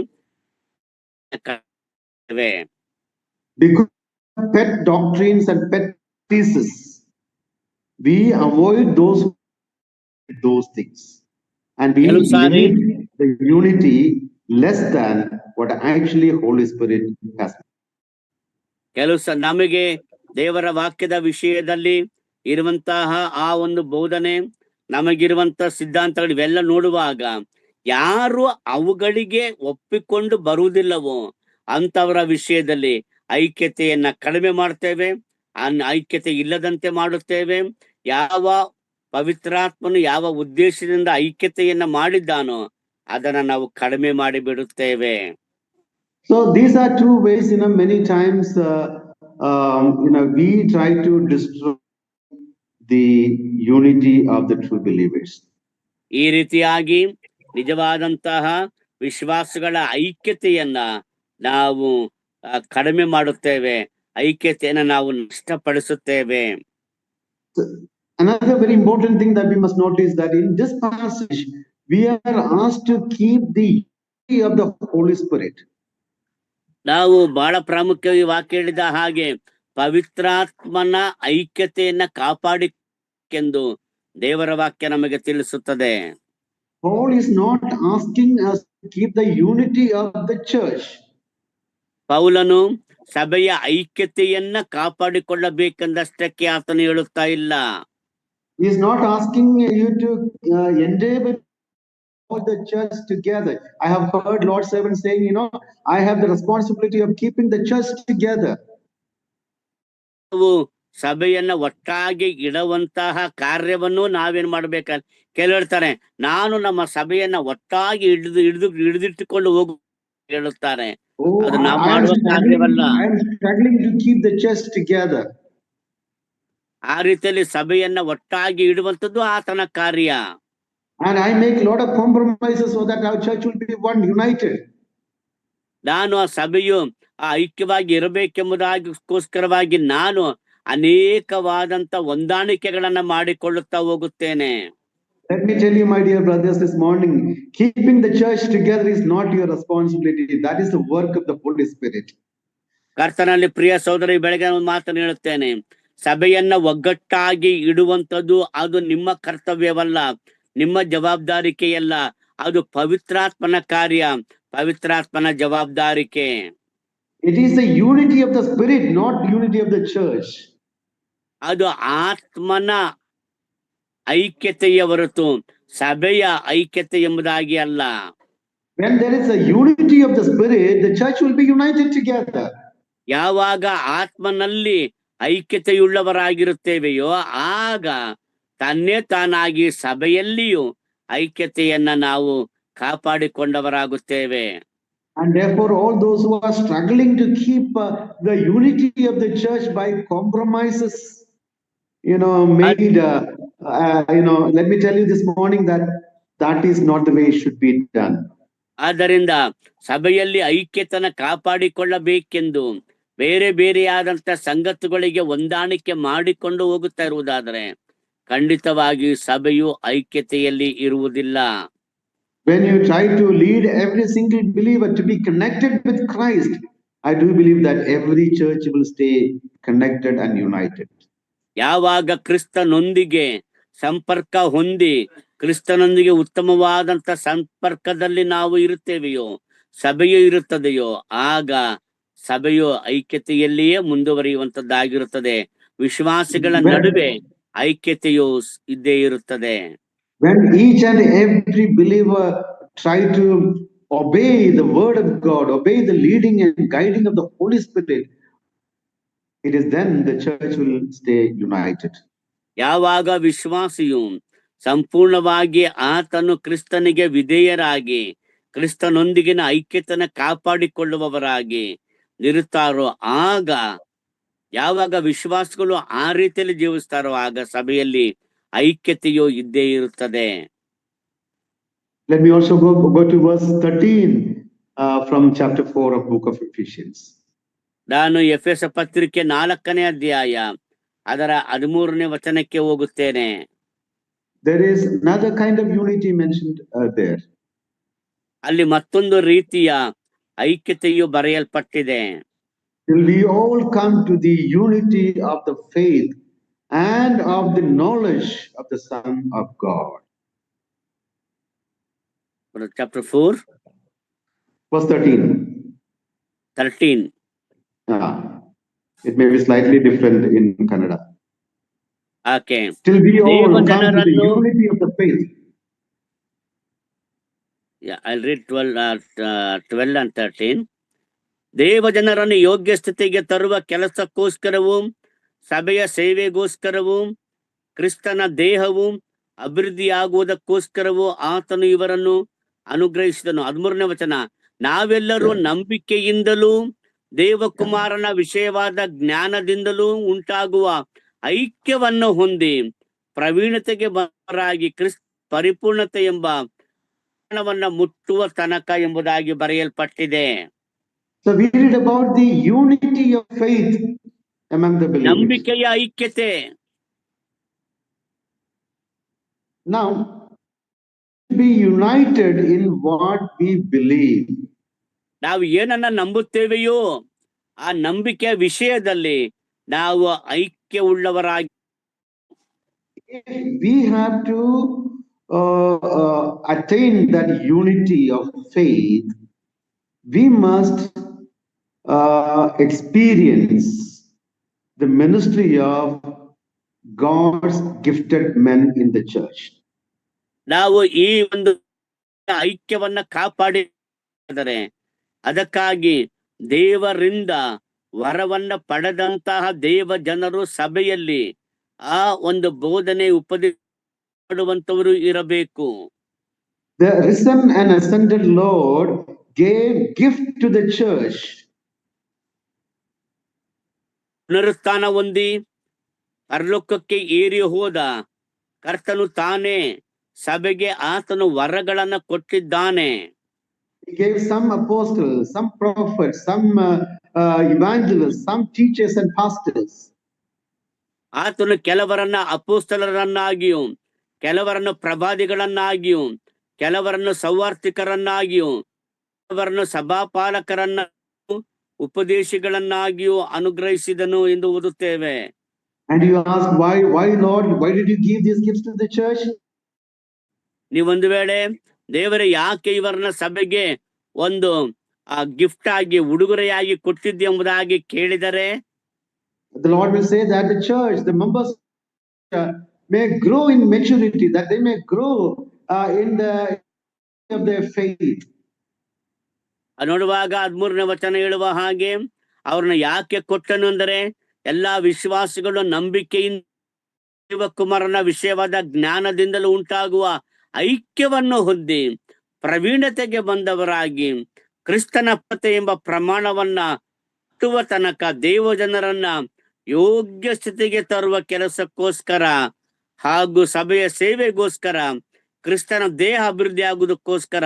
Speaker 1: because pet doctrines and pet theses, we avoid those things and we limit the unity less than what actually Holy Spirit has.
Speaker 2: ಕೆಲವು ನಮಗೆ ದೇವರ ವಾಕ್ಯದ ವಿಷಯದಲ್ಲಿ ಇರುವಂತಹ ಆ ಒಂದು ಬೋಧನೆ, ನಮಗಿರುವಂತ ಸಿದ್ಧಾಂತಗಳು ಇವೆಲ್ಲ ನೋಡುವಾಗ ಯಾರು ಅವುಗಳಿಗೆ ಒಪ್ಪಿಕೊಂಡು ಬರುವುದಿಲ್ಲವೋ ಅಂತವರ ವಿಷಯದಲ್ಲಿ ಐಕ್ಯತೆಯನ್ನ ಕಡಿಮೆ ಮಾಡ್ತೇವೆ, ಐಕ್ಯತೆ ಇಲ್ಲದಂತೆ ಮಾಡುತ್ತೇವೆ. ಯಾವ ಪವಿತ್ರಾತ್ಮನು ಯಾವ ಉದ್ದೇಶದಿಂದ ಐಕ್ಯತೆಯನ್ನ ಮಾಡಿದ್ದಾನೋ ಅದನ್ನ ನಾವು ಕಡಿಮೆ ಮಾಡಿ ಬಿಡುತ್ತೇವೆ.
Speaker 1: So these are two ways, many times we try to destroy the unity of the true believers.
Speaker 2: ಈ ರೀತಿಯಾಗಿ ನಿಜವಾದಂತಹ ವಿಶ್ವಾಸಗಳ ಐಕ್ಯತೆಯನ್ನ ನಾವು ಕಡಿಮೆ ಮಾಡುತ್ತೇವೆ, ಐಕ್ಯತೆಯನ್ನ ನಾವು ನಷ್ಟಪಡಿಸುತ್ತೇವೆ.
Speaker 1: Another very important thing that we must notice that in this passage we are asked to keep the unity of the Holy Spirit.
Speaker 2: ನಾವು ಬಹಳ ಪ್ರಾಮುಖ್ಯವಾಗಿ ವಾಕ್ಯ ಹೇಳಿದ ಹಾಗೆ ಪವಿತ್ರಾತ್ಮನ ಐಕ್ಯತೆಯನ್ನ ಕಾಪಾಡಿಕೆಂದು ದೇವರ ವಾಕ್ಯ ನಮಗೆ ತಿಳಿಸುತ್ತದೆ.
Speaker 1: Paul is not asking us to keep the unity of the church.
Speaker 2: ಪೌಲನು ಸಭೆಯ ಐಕ್ಯತೆಯನ್ನ ಕಾಪಾಡಿಕೊಳ್ಳಬೇಕೆಂದಷ್ಟಕ್ಕೆ ಆತನು ಹೇಳುತ್ತಾ ಇಲ್ಲ.
Speaker 1: He is not asking you to endeavor all the church together. I have heard Lord servant saying, I have the responsibility of keeping the church together.
Speaker 2: ಸಭೆಯನ್ನ ಒಟ್ಟಾಗಿ ಇಡುವಂತಹ ಕಾರ್ಯವನ್ನು ನಾವೇನ್ ಮಾಡ್ಬೇಕ, ಕೆಲವು ಹೇಳ್ತಾರೆ ನಾನು ನಮ್ಮ ಸಭೆಯನ್ನ ಒಟ್ಟಾಗಿ ಹಿಡಿದಿಟ್ಟುಕೊಂಡು ಹೋಗು ಹೇಳುತ್ತಾರೆ. ಅದು ನಾವು ಮಾಡುವ ಕಾರ್ಯವಲ್ಲ. ಆ ರೀತಿಯಲ್ಲಿ ಸಭೆಯನ್ನ ಒಟ್ಟಾಗಿ ಇಡುವಂತದ್ದು ಆತನ ಕಾರ್ಯ.
Speaker 1: And I make a lot of compromises so that our church will be one, united.
Speaker 2: ನಾನು ಆ ಸಭೆಯು ಐಕ್ಯವಾಗಿ ಇರಬೇಕೆಂಬುದಾಗಿಗೋಸ್ಕರವಾಗಿ ನಾನು ಅನೇಕವಾದಂತ ಹೊಂದಾಣಿಕೆಗಳನ್ನ ಮಾಡಿಕೊಳ್ಳುತ್ತಾ ಹೋಗುತ್ತೇನೆ.
Speaker 1: Let me tell you, my dear brothers, this morning, keeping the church together is not your responsibility. That is the work of the Holy Spirit.
Speaker 2: ಕರ್ತನಲ್ಲಿ ಪ್ರಿಯ ಸಹೋದರಿ, ಬೆಳಗ್ಗೆ ಒಂದು ಮಾತನ್ನು ಹೇಳುತ್ತೇನೆ. ಸಭೆಯನ್ನ ಒಗ್ಗಟ್ಟಾಗಿ ಇಡುವಂಥದ್ದು ಅದು ನಿಮ್ಮ ಕರ್ತವ್ಯವಲ್ಲ, ನಿಮ್ಮ ಜವಾಬ್ದಾರಿಕೆಯಲ್ಲ, ಅದು ಪವಿತ್ರಾತ್ಮನ ಕಾರ್ಯ, ಪವಿತ್ರಾತ್ಮನ ಜವಾಬ್ದಾರಿಕೆ.
Speaker 1: It is the unity of the Spirit, not unity of the church.
Speaker 2: ಅದು ಆತ್ಮನ ಐಕ್ಯತೆಯ ಹೊರತು ಸಭೆಯ ಐಕ್ಯತೆ ಎಂಬುದಾಗಿ ಅಲ್ಲ.
Speaker 1: When there is a unity of the Spirit, the church will be united together.
Speaker 2: ಯಾವಾಗ ಆತ್ಮನಲ್ಲಿ ಐಕ್ಯತೆಯುಳ್ಳವರಾಗಿರುತ್ತೇವೆಯೋ ಆಗ ತನ್ನೇ ತಾನಾಗಿ ಸಭೆಯಲ್ಲಿಯೂ ಐಕ್ಯತೆಯನ್ನ ನಾವು ಕಾಪಾಡಿಕೊಂಡವರಾಗುತ್ತೇವೆ.
Speaker 1: And therefore, all those who are struggling to keep the unity of the church by compromises, let me tell you this morning that is not the way it should be done.
Speaker 2: ಆದ್ದರಿಂದ ಸಭೆಯಲ್ಲಿ ಐಕ್ಯತನ ಕಾಪಾಡಿಕೊಳ್ಳಬೇಕೆಂದು ಬೇರೆ ಬೇರೆಯಾದಂತ ಸಂಗತಿಗಳಿಗೆ ಹೊಂದಾಣಿಕೆ ಮಾಡಿಕೊಂಡು ಹೋಗುತ್ತಾ ಇರುವುದಾದರೆ ಖಂಡಿತವಾಗಿ ಸಭೆಯು ಐಕ್ಯತೆಯಲ್ಲಿ ಇರುವುದಿಲ್ಲ.
Speaker 1: When you try to lead every single believer to be connected with Christ, I do believe that every church will stay connected and united.
Speaker 2: ಯಾವಾಗ ಕ್ರಿಸ್ತನೊಂದಿಗೆ ಸಂಪರ್ಕ ಹೊಂದಿ ಕ್ರಿಸ್ತನೊಂದಿಗೆ ಉತ್ತಮವಾದಂತ ಸಂಪರ್ಕದಲ್ಲಿ ನಾವು ಇರುತ್ತೇವೆಯೋ, ಸಭೆಯು ಇರುತ್ತದೆಯೋ, ಆಗ ಸಭೆಯು ಐಕ್ಯತೆಯಲ್ಲಿಯೇ ಮುಂದುವರಿಯುವಂತದ್ದಾಗಿರುತ್ತದೆ. ವಿಶ್ವಾಸಿಗಳ ನಡುವೆ ಐಕ್ಯತೆಯು ಇದ್ದೇ ಇರುತ್ತದೆ.
Speaker 1: When each and every believer try to obey the word of God, obey the leading and guiding of the Holy Spirit, it is then the church will stay united.
Speaker 2: ಯಾವಾಗ ವಿಶ್ವಾಸಿಯು ಸಂಪೂರ್ಣವಾಗಿ ಆತನು ಕ್ರಿಸ್ತನಿಗೆ ವಿಧೇಯರಾಗಿ ಕ್ರಿಸ್ತನೊಂದಿಗಿನ ಐಕ್ಯತನ ಕಾಪಾಡಿಕೊಳ್ಳುವವರಾಗಿ ಇರುತ್ತಾರೋ, ಆಗ ಯಾವಾಗ ವಿಶ್ವಾಸಗಳು ಆ ರೀತಿಯಲ್ಲಿ ಜೀವಿಸ್ತಾರೋ ಆಗ ಸಭೆಯಲ್ಲಿ ಐಕ್ಯತೆಯು ಇದ್ದೇ ಇರುತ್ತದೆ.
Speaker 1: Let me also go to verse 13 from chapter 4 of book of Ephesians.
Speaker 2: ನಾನು ಎಫೆಸ ಪತ್ರಿಕೆ 4ನೇ ಅಧ್ಯಾಯ ಅದರ 13ನೇ ವಚನಕ್ಕೆ ಹೋಗುತ್ತೇನೆ.
Speaker 1: There is another kind of unity mentioned there.
Speaker 2: ಅಲ್ಲಿ ಮತ್ತೊಂದು ರೀತಿಯ ಐಕ್ಯತೆಯು ಬರೆಯಲ್ಪಟ್ಟಿದೆ.
Speaker 1: Till we all come to the unity of the faith and of the knowledge of the Son of God.
Speaker 2: Chapter 4
Speaker 1: verse 13. It may be slightly different in Kannada.
Speaker 2: Okay.
Speaker 1: Till we all come to the unity of the faith.
Speaker 2: Yeah, I'll read 12 and 13. ದೇವ ಜನರನ್ನು ಯೋಗ್ಯ ಸ್ಥಿತಿಗೆ ತರುವ ಕೆಲಸಕ್ಕೋಸ್ಕರವೂ ಸಭೆಯ ಸೇವೆಗೋಸ್ಕರವೂ ಕ್ರಿಸ್ತನ ದೇಹವು ಅಭಿವೃದ್ಧಿಯಾಗುವುದಕ್ಕೋಸ್ಕರವೂ ಆತನು ಇವರನ್ನು ಅನುಗ್ರಹಿಸಿದನು. 13ನೇ ವಚನ. ನಾವೆಲ್ಲರೂ ನಂಬಿಕೆಯಿಂದಲೂ ದೇವಕುಮಾರನ ವಿಷಯವಾದ ಜ್ಞಾನದಿಂದಲೂ ಉಂಟಾಗುವ ಐಕ್ಯವನ್ನು ಹೊಂದಿ ಪ್ರವೀಣತೆಗೆ ಬರಾಗಿ ಪರಿಪೂರ್ಣತೆ ಎಂಬ ಮುಟ್ಟುವ ತನಕ ಎಂಬುದಾಗಿ ಬರೆಯಲ್ಪಟ್ಟಿದೆ.
Speaker 1: So we read about the unity of faith among the believers.
Speaker 2: ನಂಬಿಕೆಯ ಐಕ್ಯತೆ.
Speaker 1: Now, be united in what we believe.
Speaker 2: ನಾವು ಏನನ್ನ ನಂಬುತ್ತೇವೆಯೋ ಆ ನಂಬಿಕೆಯ ವಿಷಯದಲ್ಲಿ ನಾವು ಐಕ್ಯ ಉಳ್ಳವರಾಗಿ.
Speaker 1: We have to attain that unity of faith. We must experience the ministry of God's gifted men in the church.
Speaker 2: ನಾವು ಈ ಒಂದು ಐಕ್ಯವನ್ನ ಕಾಪಾಡಿದರೆ ಅದಕ್ಕಾಗಿ ದೇವರಿಂದ ವರವನ್ನ ಪಡೆದಂತಹ ದೇವ ಜನರು ಸಭೆಯಲ್ಲಿ ಆ ಒಂದು ಬೋಧನೆ ಉಪದೇಶ ಮಾಡುವಂತವರು ಇರಬೇಕು.
Speaker 1: The risen and ascended Lord gave gift to the church.
Speaker 2: ಪುನರುತ್ಥಾನ ಹೊಂದಿ ಪರಲೋಕಕ್ಕೆ ಏರಿ ಹೋದ ಕರ್ತನು ತಾನೇ ಸಭೆಗೆ ಆತನು ವರಗಳನ್ನ ಕೊಟ್ಟಿದ್ದಾನೆ.
Speaker 1: He gave some apostles, some prophets, some evangelists, some teachers and pastors.
Speaker 2: ಆತನು ಕೆಲವರನ್ನ ಅಪೊಸ್ತಲರನ್ನಾಗಿಯೂ ಕೆಲವರನ್ನು ಪ್ರವಾದಿಗಳನ್ನಾಗಿಯೂ, ಕೆಲವರನ್ನು ಸೌವಾರ್ತಿಕರನ್ನಾಗಿಯೂ, ಕೆಲವರನ್ನು ಸಭಾಪಾಲಕರನ್ನ ಉಪದೇಶಿಗಳನ್ನಾಗಿಯೂ ಅನುಗ್ರಹಿಸಿದನು ಎಂದು ಓದುತ್ತೇವೆ.
Speaker 1: And you ask, why Lord, why did you give these gifts to the church?
Speaker 2: ನೀವೊಂದು ವೇಳೆ ದೇವರೇ ಯಾಕೆ ಇವರನ್ನ ಸಭೆಗೆ ಒಂದು ಗಿಫ್ಟ್ ಆಗಿ ಉಡುಗೊರೆಯಾಗಿ ಕೊಟ್ಟಿದ್ದೆ ಎಂಬುದಾಗಿ ಕೇಳಿದರೆ,
Speaker 1: the Lord will say that the church, the members may grow in maturity, that they may grow in the of their faith.
Speaker 2: ನೋಡುವಾಗ 13ನೇ ವಚನ ಹೇಳುವ ಹಾಗೆ ಅವ್ರನ್ನ ಯಾಕೆ ಕೊಟ್ಟನು ಅಂದರೆ, ಎಲ್ಲಾ ವಿಶ್ವಾಸಿಗಳು ನಂಬಿಕೆಯಿಂದ ದೇವಕುಮಾರನ ವಿಷಯವಾದ ಜ್ಞಾನದಿಂದಲೂ ಉಂಟಾಗುವ ಐಕ್ಯವನ್ನು ಹೊಂದಿ ಪ್ರವೀಣತೆಗೆ ಬಂದವರಾಗಿ ಕ್ರಿಸ್ತನ ಪತೆ ಎಂಬ ಪ್ರಮಾಣವನ್ನ ಹುಟ್ಟುವ ತನಕ ದೇವಜನರನ್ನ ಯೋಗ್ಯ ಸ್ಥಿತಿಗೆ ತರುವ ಕೆಲಸಕ್ಕೋಸ್ಕರ ಹಾಗೂ ಸಭೆಯ ಸೇವೆಗೋಸ್ಕರ ಕ್ರಿಸ್ತನ ದೇಹ ಅಭಿವೃದ್ಧಿ ಆಗುವುದಕ್ಕೋಸ್ಕರ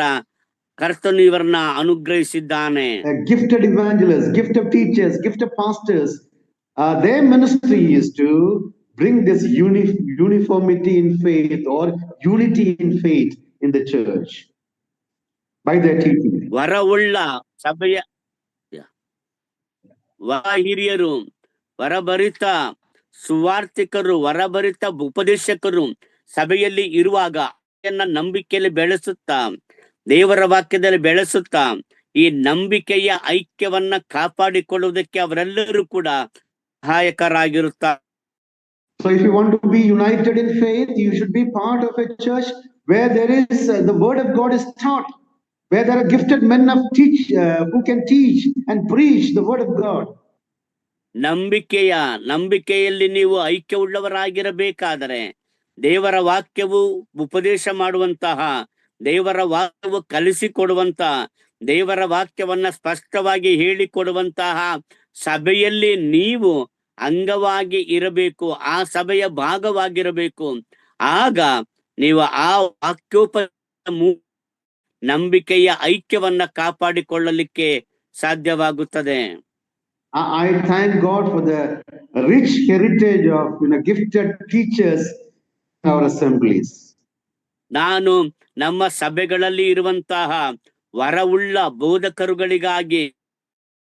Speaker 2: ಕರ್ತನು ಇವರನ್ನ ಅನುಗ್ರಹಿಸಿದ್ದಾನೆ.
Speaker 1: Gifted evangelists, gifted teachers, gifted pastors, their ministry is to bring this uniformity in faith or unity in faith in the church by their teaching.
Speaker 2: ವರವುಳ್ಳ ಸಭೆಯ ಹಿರಿಯರು, ವರಭರಿತ ಸುವಾರ್ತಿಕರು, ವರಭರಿತ ಉಪದೇಶಕರು ಸಭೆಯಲ್ಲಿ ಇರುವಾಗ ನಂಬಿಕೆಯಲ್ಲಿ ಬೆಳೆಸುತ್ತಾ, ದೇವರ ವಾಕ್ಯದಲ್ಲಿ ಬೆಳೆಸುತ್ತಾ, ಈ ನಂಬಿಕೆಯ ಐಕ್ಯವನ್ನ ಕಾಪಾಡಿಕೊಳ್ಳುವುದಕ್ಕೆ ಅವರೆಲ್ಲರೂ ಕೂಡ ಸಹಾಯಕರಾಗಿರುತ್ತಾರೆ.
Speaker 1: So if you want to be united in faith, you should be part of a church where there is the word of God is taught, where there are gifted men of who can teach and preach the word of God.
Speaker 2: ನಂಬಿಕೆಯಲ್ಲಿ ನೀವು ಐಕ್ಯವುಳ್ಳವರಾಗಿರಬೇಕಾದರೆ ದೇವರ ವಾಕ್ಯವು ಉಪದೇಶ ಮಾಡುವಂತಹ, ದೇವರ ವಾಕ್ಯವು ಕಲಿಸಿಕೊಡುವಂತಹ, ದೇವರ ವಾಕ್ಯವನ್ನ ಸ್ಪಷ್ಟವಾಗಿ ಹೇಳಿಕೊಡುವಂತಹ ಸಭೆಯಲ್ಲಿ ನೀವು ಅಂಗವಾಗಿ ಇರಬೇಕು, ಆ ಸಭೆಯ ಭಾಗವಾಗಿರಬೇಕು. ಆಗ ನೀವು ಆ ನಂಬಿಕೆಯ ಐಕ್ಯವನ್ನ ಕಾಪಾಡಿಕೊಳ್ಳಲಿಕ್ಕೆ ಸಾಧ್ಯವಾಗುತ್ತದೆ.
Speaker 1: I thank God for the rich heritage of gifted teachers in our assemblies.
Speaker 2: ನಾನು ನಮ್ಮ ಸಭೆಗಳಲ್ಲಿ ಇರುವಂತಹ ವರವುಳ್ಳ ಬೋಧಕರುಗಳಿಗಾಗಿ,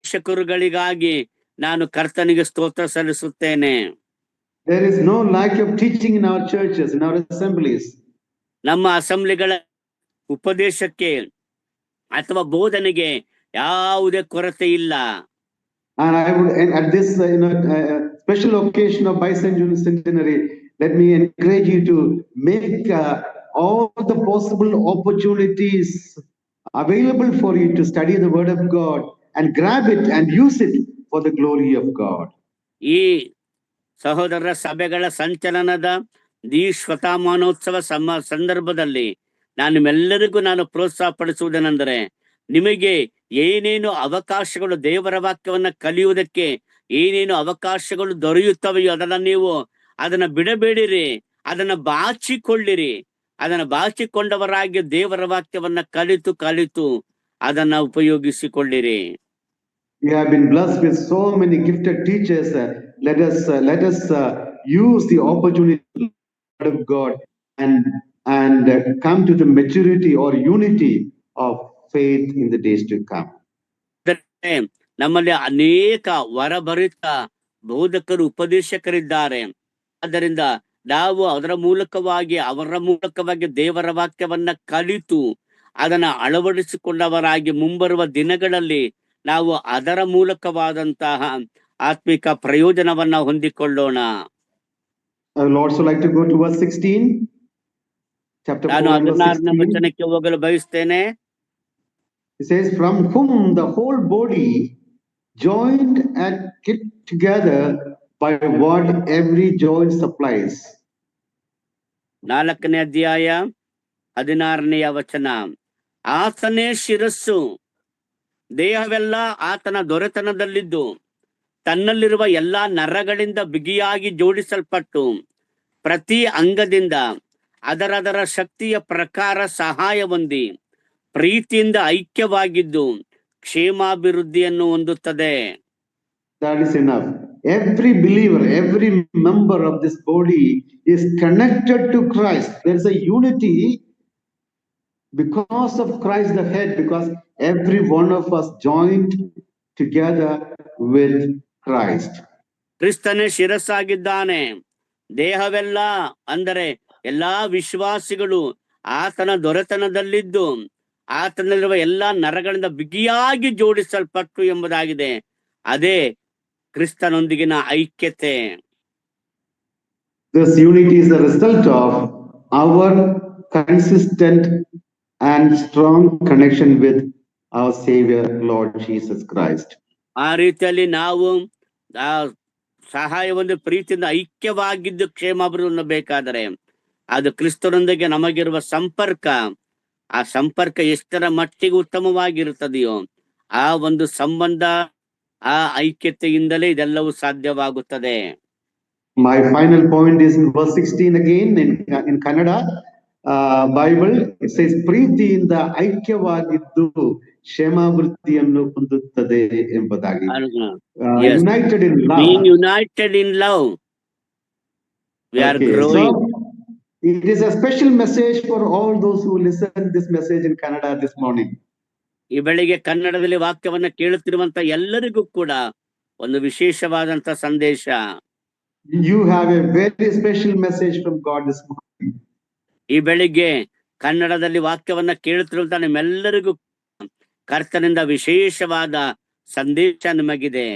Speaker 2: ಶಿಕ್ಷಕರುಗಳಿಗಾಗಿ ನಾನು ಕರ್ತನಿಗೆ ಸ್ತೋತ್ರ ಸಲ್ಲಿಸುತ್ತೇನೆ.
Speaker 1: There is no lack of teaching in our churches, in our assemblies.
Speaker 2: ನಮ್ಮ ಅಸೆಂಬ್ಲಿಗಳ ಉಪದೇಶಕ್ಕೆ ಅಥವಾ ಬೋಧನೆಗೆ ಯಾವುದೇ ಕೊರತೆ ಇಲ್ಲ.
Speaker 1: And I would, at this special occasion of bicentenary, let me encourage you to make all the possible opportunities available for you to study the word of God and grab it and use it for the glory of God.
Speaker 2: ಈ ಸಹೋದರ ಸಭೆಗಳ ಸಂಚಲನದ ಶತಮಾನೋತ್ಸವ ಸಂದರ್ಭದಲ್ಲಿ ನಿಮ್ಮೆಲ್ಲರಿಗೂ ನಾನು ಪ್ರೋತ್ಸಾಹ ಪಡಿಸುವುದೇನೆಂದರೆ, ನಿಮಗೆ ಏನೇನು ಅವಕಾಶಗಳು ದೇವರ ವಾಕ್ಯವನ್ನ ಕಲಿಯುವುದಕ್ಕೆ ಏನೇನು ಅವಕಾಶಗಳು ದೊರೆಯುತ್ತವೆಯೋ ಅದನ್ನ ಬಿಡಬೇಡಿರಿ, ಅದನ್ನ ಬಾಚಿಕೊಳ್ಳಿರಿ. ಅದನ್ನ ಬಾಚಿಕೊಂಡವರಾಗಿ ದೇವರ ವಾಕ್ಯವನ್ನ ಕಲಿತು ಅದನ್ನ ಉಪಯೋಗಿಸಿಕೊಳ್ಳಿರಿ.
Speaker 1: We have been blessed with so many gifted teachers. Let us use the opportunity of God and come to the maturity or unity of faith in the days to come.
Speaker 2: ನಮ್ಮಲ್ಲಿ ಅನೇಕ ವರಭರಿತ ಬೋಧಕರು, ಉಪದೇಶಕರಿದ್ದಾರೆ. ಆದ್ದರಿಂದ ನಾವು ಅವರ ಮೂಲಕವಾಗಿ ದೇವರ ವಾಕ್ಯವನ್ನ ಕಲಿತು ಅದನ್ನ ಅಳವಡಿಸಿಕೊಂಡವರಾಗಿ ಮುಂಬರುವ ದಿನಗಳಲ್ಲಿ ನಾವು ಅದರ ಮೂಲಕವಾದಂತಹ ಆತ್ಮಿಕ ಪ್ರಯೋಜನವನ್ನ ಹೊಂದಿಕೊಳ್ಳೋಣ.
Speaker 1: I would also like to go to verse 16. Chapter 4,
Speaker 2: ನಾನು 16ನೇ
Speaker 1: 16.
Speaker 2: ವಚನಕ್ಕೆ ಹೋಗಲು ಬಯಸ್ತೇನೆ.
Speaker 1: It says, from whom the whole body joined and kept together by what every joint supplies.
Speaker 2: 4ನೇ ಅಧ್ಯಾಯ 16ನೇ ವಚನ. ಆತನೇ ಶಿರಸ್ಸು, ದೇಹವೆಲ್ಲ ಆತನ ದೊರೆತನದಲ್ಲಿದ್ದು ತನ್ನಲ್ಲಿರುವ ಎಲ್ಲಾ ನರಗಳಿಂದ ಬಿಗಿಯಾಗಿ ಜೋಡಿಸಲ್ಪಟ್ಟು ಪ್ರತಿ ಅಂಗದಿಂದ ಅದರದರ ಶಕ್ತಿಯ ಪ್ರಕಾರ ಸಹಾಯ ಹೊಂದಿ ಪ್ರೀತಿಯಿಂದ ಐಕ್ಯವಾಗಿದ್ದು ಕ್ಷೇಮಾಭಿವೃದ್ಧಿಯನ್ನು ಹೊಂದುತ್ತದೆ.
Speaker 1: That is enough. every believer, every member of this body is connected to Christ. There's a unity because of Christ the head, because every one of us joined together with Christ.
Speaker 2: ಕ್ರಿಸ್ತನೇ ಶಿರಸ್ಸಾಗಿದ್ದಾನೆ. ದೇಹವೆಲ್ಲ ಅಂದರೆ ಎಲ್ಲಾ ವಿಶ್ವಾಸಿಗಳು ಆತನ ದೊರೆತನದಲ್ಲಿದ್ದು ಆತನಲ್ಲಿರುವ ಎಲ್ಲಾ ನರಗಳಿಂದ ಬಿಗಿಯಾಗಿ ಜೋಡಿಸಲ್ಪಟ್ಟು ಎಂಬುದಾಗಿದೆ. ಅದೇ ಕ್ರಿಸ್ತನೊಂದಿಗಿನ ಐಕ್ಯತೆ.
Speaker 1: This unity is the result of our consistent and strong connection with our Savior, Lord Jesus Christ.
Speaker 2: ಆ ರೀತಿಯಲ್ಲಿ ನಾವು ಆ ಸಹಾಯವೊಂದು ಪ್ರೀತಿಯಿಂದ ಐಕ್ಯವಾಗಿದ್ದು ಕ್ಷೇಮಾಭಿವೃದ್ಧಿ ಬೇಕಾದರೆ ಅದು ಕ್ರಿಸ್ತನೊಂದಿಗೆ ನಮಗಿರುವ ಸಂಪರ್ಕ, ಆ ಸಂಪರ್ಕ ಎಷ್ಟರ ಮಟ್ಟಿಗೆ ಉತ್ತಮವಾಗಿರುತ್ತದೆಯೋ ಆ ಒಂದು ಸಂಬಂಧ, ಆ ಐಕ್ಯತೆಯಿಂದಲೇ ಇದೆಲ್ಲವೂ ಸಾಧ್ಯವಾಗುತ್ತದೆ.
Speaker 1: My final point is in verse 16 again in Kannada Bible. It says ಪ್ರೀತಿಯಿಂದ ಐಕ್ಯವಾಗಿದ್ದು ಕ್ಷೇಮಾಭಿವೃದ್ಧಿಯನ್ನು ಹೊಂದುತ್ತದೆ ಎಂಬುದಾಗಿ. United in love.
Speaker 2: Being united in love, we are growing.
Speaker 1: So, it is a special message for all those who listen this message in Kannada this morning.
Speaker 2: ಈ ಬೆಳಿಗ್ಗೆ ಕನ್ನಡದಲ್ಲಿ ವಾಕ್ಯವನ್ನ ಕೇಳುತ್ತಿರುವಂತ ಎಲ್ಲರಿಗೂ ಕೂಡ ಒಂದು ವಿಶೇಷವಾದಂತ ಸಂದೇಶ.
Speaker 1: You have a very special message from God this morning.
Speaker 2: ಈ ಬೆಳಿಗ್ಗೆ ಕನ್ನಡದಲ್ಲಿ ವಾಕ್ಯವನ್ನ ಕೇಳುತ್ತಿರುವಂತ ನಿಮ್ಮೆಲ್ಲರಿಗೂ ಕರ್ತನಿಂದ ವಿಶೇಷವಾದ ಸಂದೇಶ ನಿಮಗಿದೆ.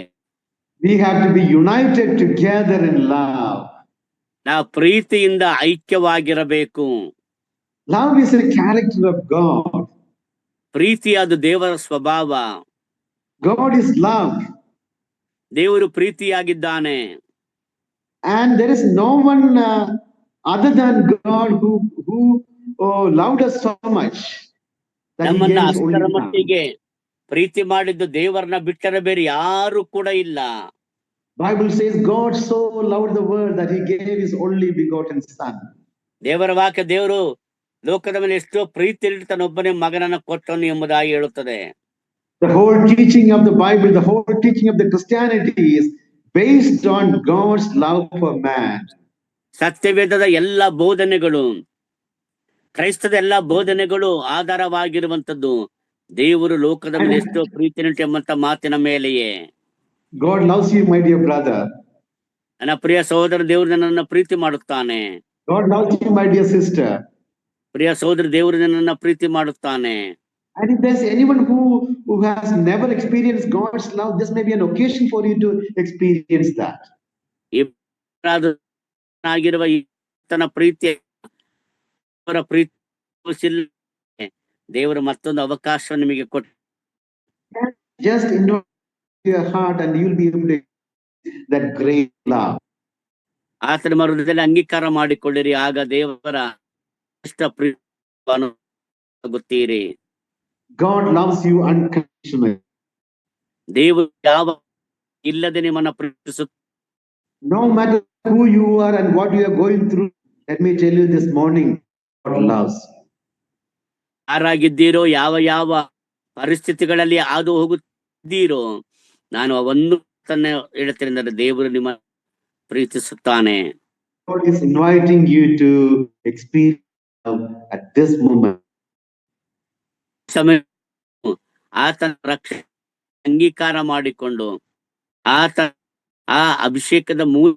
Speaker 1: We have to be united together in love.
Speaker 2: ನಾವು ಪ್ರೀತಿಯಿಂದ ಐಕ್ಯವಾಗಿರಬೇಕು.
Speaker 1: Love is a character of God.
Speaker 2: ಪ್ರೀತಿ ಅದು ದೇವರ ಸ್ವಭಾವ.
Speaker 1: God is love.
Speaker 2: ದೇವರು ಪ್ರೀತಿಯಾಗಿದ್ದಾನೆ.
Speaker 1: And there is no one other than God who loved us so much.
Speaker 2: ನಮ್ಮನ್ನ ಅಷ್ಟರ ಮಟ್ಟಿಗೆ ಪ್ರೀತಿ ಮಾಡಿದ್ದು ದೇವರನ್ನ ಬಿಟ್ಟರೆ ಬೇರೆ ಯಾರು ಕೂಡ ಇಲ್ಲ.
Speaker 1: Bible says God so loved the world that he gave his only begotten son.
Speaker 2: ದೇವರ ವಾಕ್ಯ ದೇವರು ಲೋಕದ ಮೇಲೆ ಎಷ್ಟೋ ಪ್ರೀತಿ ತನ್ನೊಬ್ಬನೇ ಮಗನನ್ನ ಕೊಟ್ಟನು ಎಂಬುದಾಗಿ ಹೇಳುತ್ತದೆ.
Speaker 1: The whole teaching of the Bible, the whole teaching of the Christianity is based on God's love for man.
Speaker 2: ಸತ್ಯವೇದದ ಎಲ್ಲ ಬೋಧನೆಗಳು, ಕ್ರೈಸ್ತದ ಎಲ್ಲ ಬೋಧನೆಗಳು ಆಧಾರವಾಗಿರುವಂತದ್ದು ದೇವರು ಲೋಕದ ಮೇಲೆ ಎಷ್ಟೋ ಪ್ರೀತಿ ಎಂಬಂತ ಮಾತಿನ ಮೇಲೆಯೇ.
Speaker 1: God loves you, my dear brother.
Speaker 2: ನನ್ನ ಪ್ರಿಯ ಸಹೋದರ, ದೇವರು ನನ್ನನ್ನ ಪ್ರೀತಿ ಮಾಡುತ್ತಾನೆ.
Speaker 1: God loves you, my dear sister.
Speaker 2: ಪ್ರಿಯ ಸಹೋದರ, ದೇವರು ನನ್ನನ್ನ ಪ್ರೀತಿ ಮಾಡುತ್ತಾನೆ.
Speaker 1: And if there's anyone who has never experienced God's love, this may be an occasion for you to experience that.
Speaker 2: ಆಗಿರುವ ತನ್ನ ಪ್ರೀತಿ ದೇವರು ಮತ್ತೊಂದು ಅವಕಾಶ ನಿಮಗೆ ಕೊಟ್ಟು
Speaker 1: just into your heart and you'll be able to that great love.
Speaker 2: ಆತನ ಹೃದಯದಲ್ಲಿ ಅಂಗೀಕಾರ ಮಾಡಿಕೊಳ್ಳಿರಿ, ಆಗ ದೇವರ ಇಷ್ಟ ಪ್ರೀತಿ.
Speaker 1: God loves you unconditionally.
Speaker 2: ದೇವರು ಯಾವ ಇಲ್ಲದೆ ನಿಮ್ಮನ್ನ ಪ್ರೀತಿಸುತ್ತ.
Speaker 1: No matter who you are and what you are going through, let me tell you this morning, God loves.
Speaker 2: ಯಾರಾಗಿದ್ದೀರೋ, ಯಾವ ಯಾವ ಪರಿಸ್ಥಿತಿಗಳಲ್ಲಿ ಹಾದು ಹೋಗುತ್ತೀರೋ, ನಾನು ಅವನ್ನು ಹೇಳ್ತೇನೆ, ದೇವರು ನಿಮ್ಮ ಪ್ರೀತಿಸುತ್ತಾನೆ.
Speaker 1: God is inviting you to experience love at this moment.
Speaker 2: ಸಮಯ ಆತನ ರಕ್ಷಣೆ ಅಂಗೀಕಾರ ಮಾಡಿಕೊಂಡು ಆತ ಆ ಅಭಿಷೇಕದ ಮೂಲ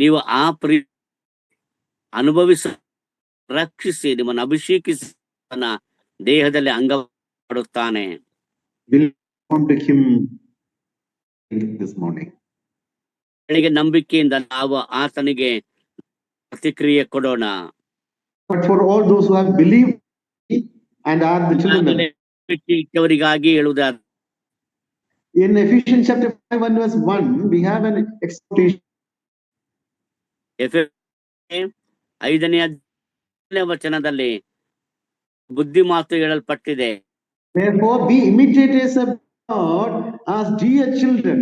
Speaker 2: ನೀವು ಆ ಪ್ರೀತಿ ಅನುಭವಿಸ ರಕ್ಷಿಸಿ ನಿಮ್ಮನ್ನು ಅಭಿಷೇಕಿಸಿ ದೇಹದಲ್ಲಿ ಅಂಗ ಮಾಡುತ್ತಾನೆ. ಬೆಳಿಗ್ಗೆ ನಂಬಿಕೆಯಿಂದ ನಾವು ಆತನಿಗೆ ಪ್ರತಿಕ್ರಿಯೆ ಕೊಡೋಣ.
Speaker 1: But for all those who have believed and are the children,
Speaker 2: ಅವರಿಗಾಗಿ ಹೇಳುವುದಾದ
Speaker 1: in Ephesians chapter 5 verse 1 we have an exhortation.
Speaker 2: 5ನೇ ವಚನದಲ್ಲಿ ಬುದ್ಧಿ ಮಾತು ಹೇಳಲ್ಪಟ್ಟಿದೆ.
Speaker 1: Therefore be imitators of God as dear children.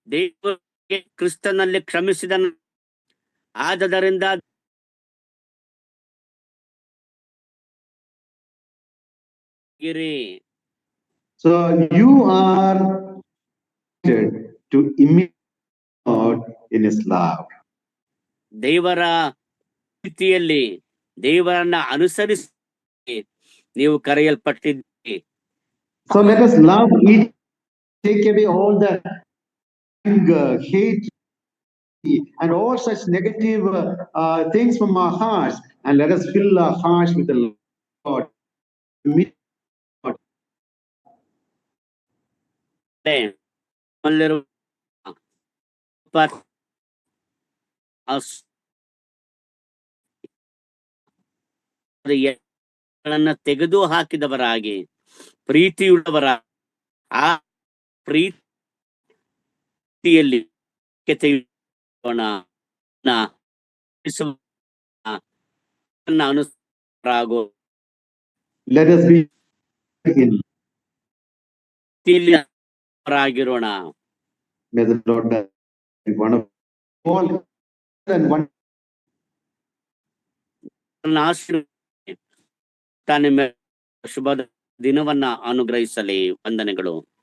Speaker 2: ದೇವರಿಗೆ ಕ್ರಿಸ್ತನಲ್ಲಿ ಕ್ಷಮಿಸಿದನು, ಆದದರಿಂದ ಗಿರಿ.
Speaker 1: So you are to imitate God in His love.
Speaker 2: ದೇವರ ರೀತಿಯಲ್ಲಿ ದೇವರನ್ನ ಅನುಸರಿಸಿ ನೀವು ಕರೆಯಲ್ಪಟ್ಟಿದ್ದೀರಿ.
Speaker 1: So let us love each, take away all the anger, hate, and all such negative things from our hearts, and let us fill our hearts with the love of God.
Speaker 2: ನಮ್ಮಲ್ಲಿರುವ us- ಗಳನ್ನ ತೆಗೆದು ಹಾಕಿದವರಾಗಿ ಪ್ರೀತಿಯುಳ್ಳವರ ಆ ಪ್ರೀತಿಯಲ್ಲಿ ತೆಗೆಯೋಣ. ಅನುಸರಾಗೋ
Speaker 1: Let us be in.
Speaker 2: ಆಗಿರೋಣ.
Speaker 1: May the Lord bless one of all and one.
Speaker 2: ಶುಭ ದಿನವನ್ನ ಅನುಗ್ರಹಿಸಲಿ. ವಂದನೆಗಳು.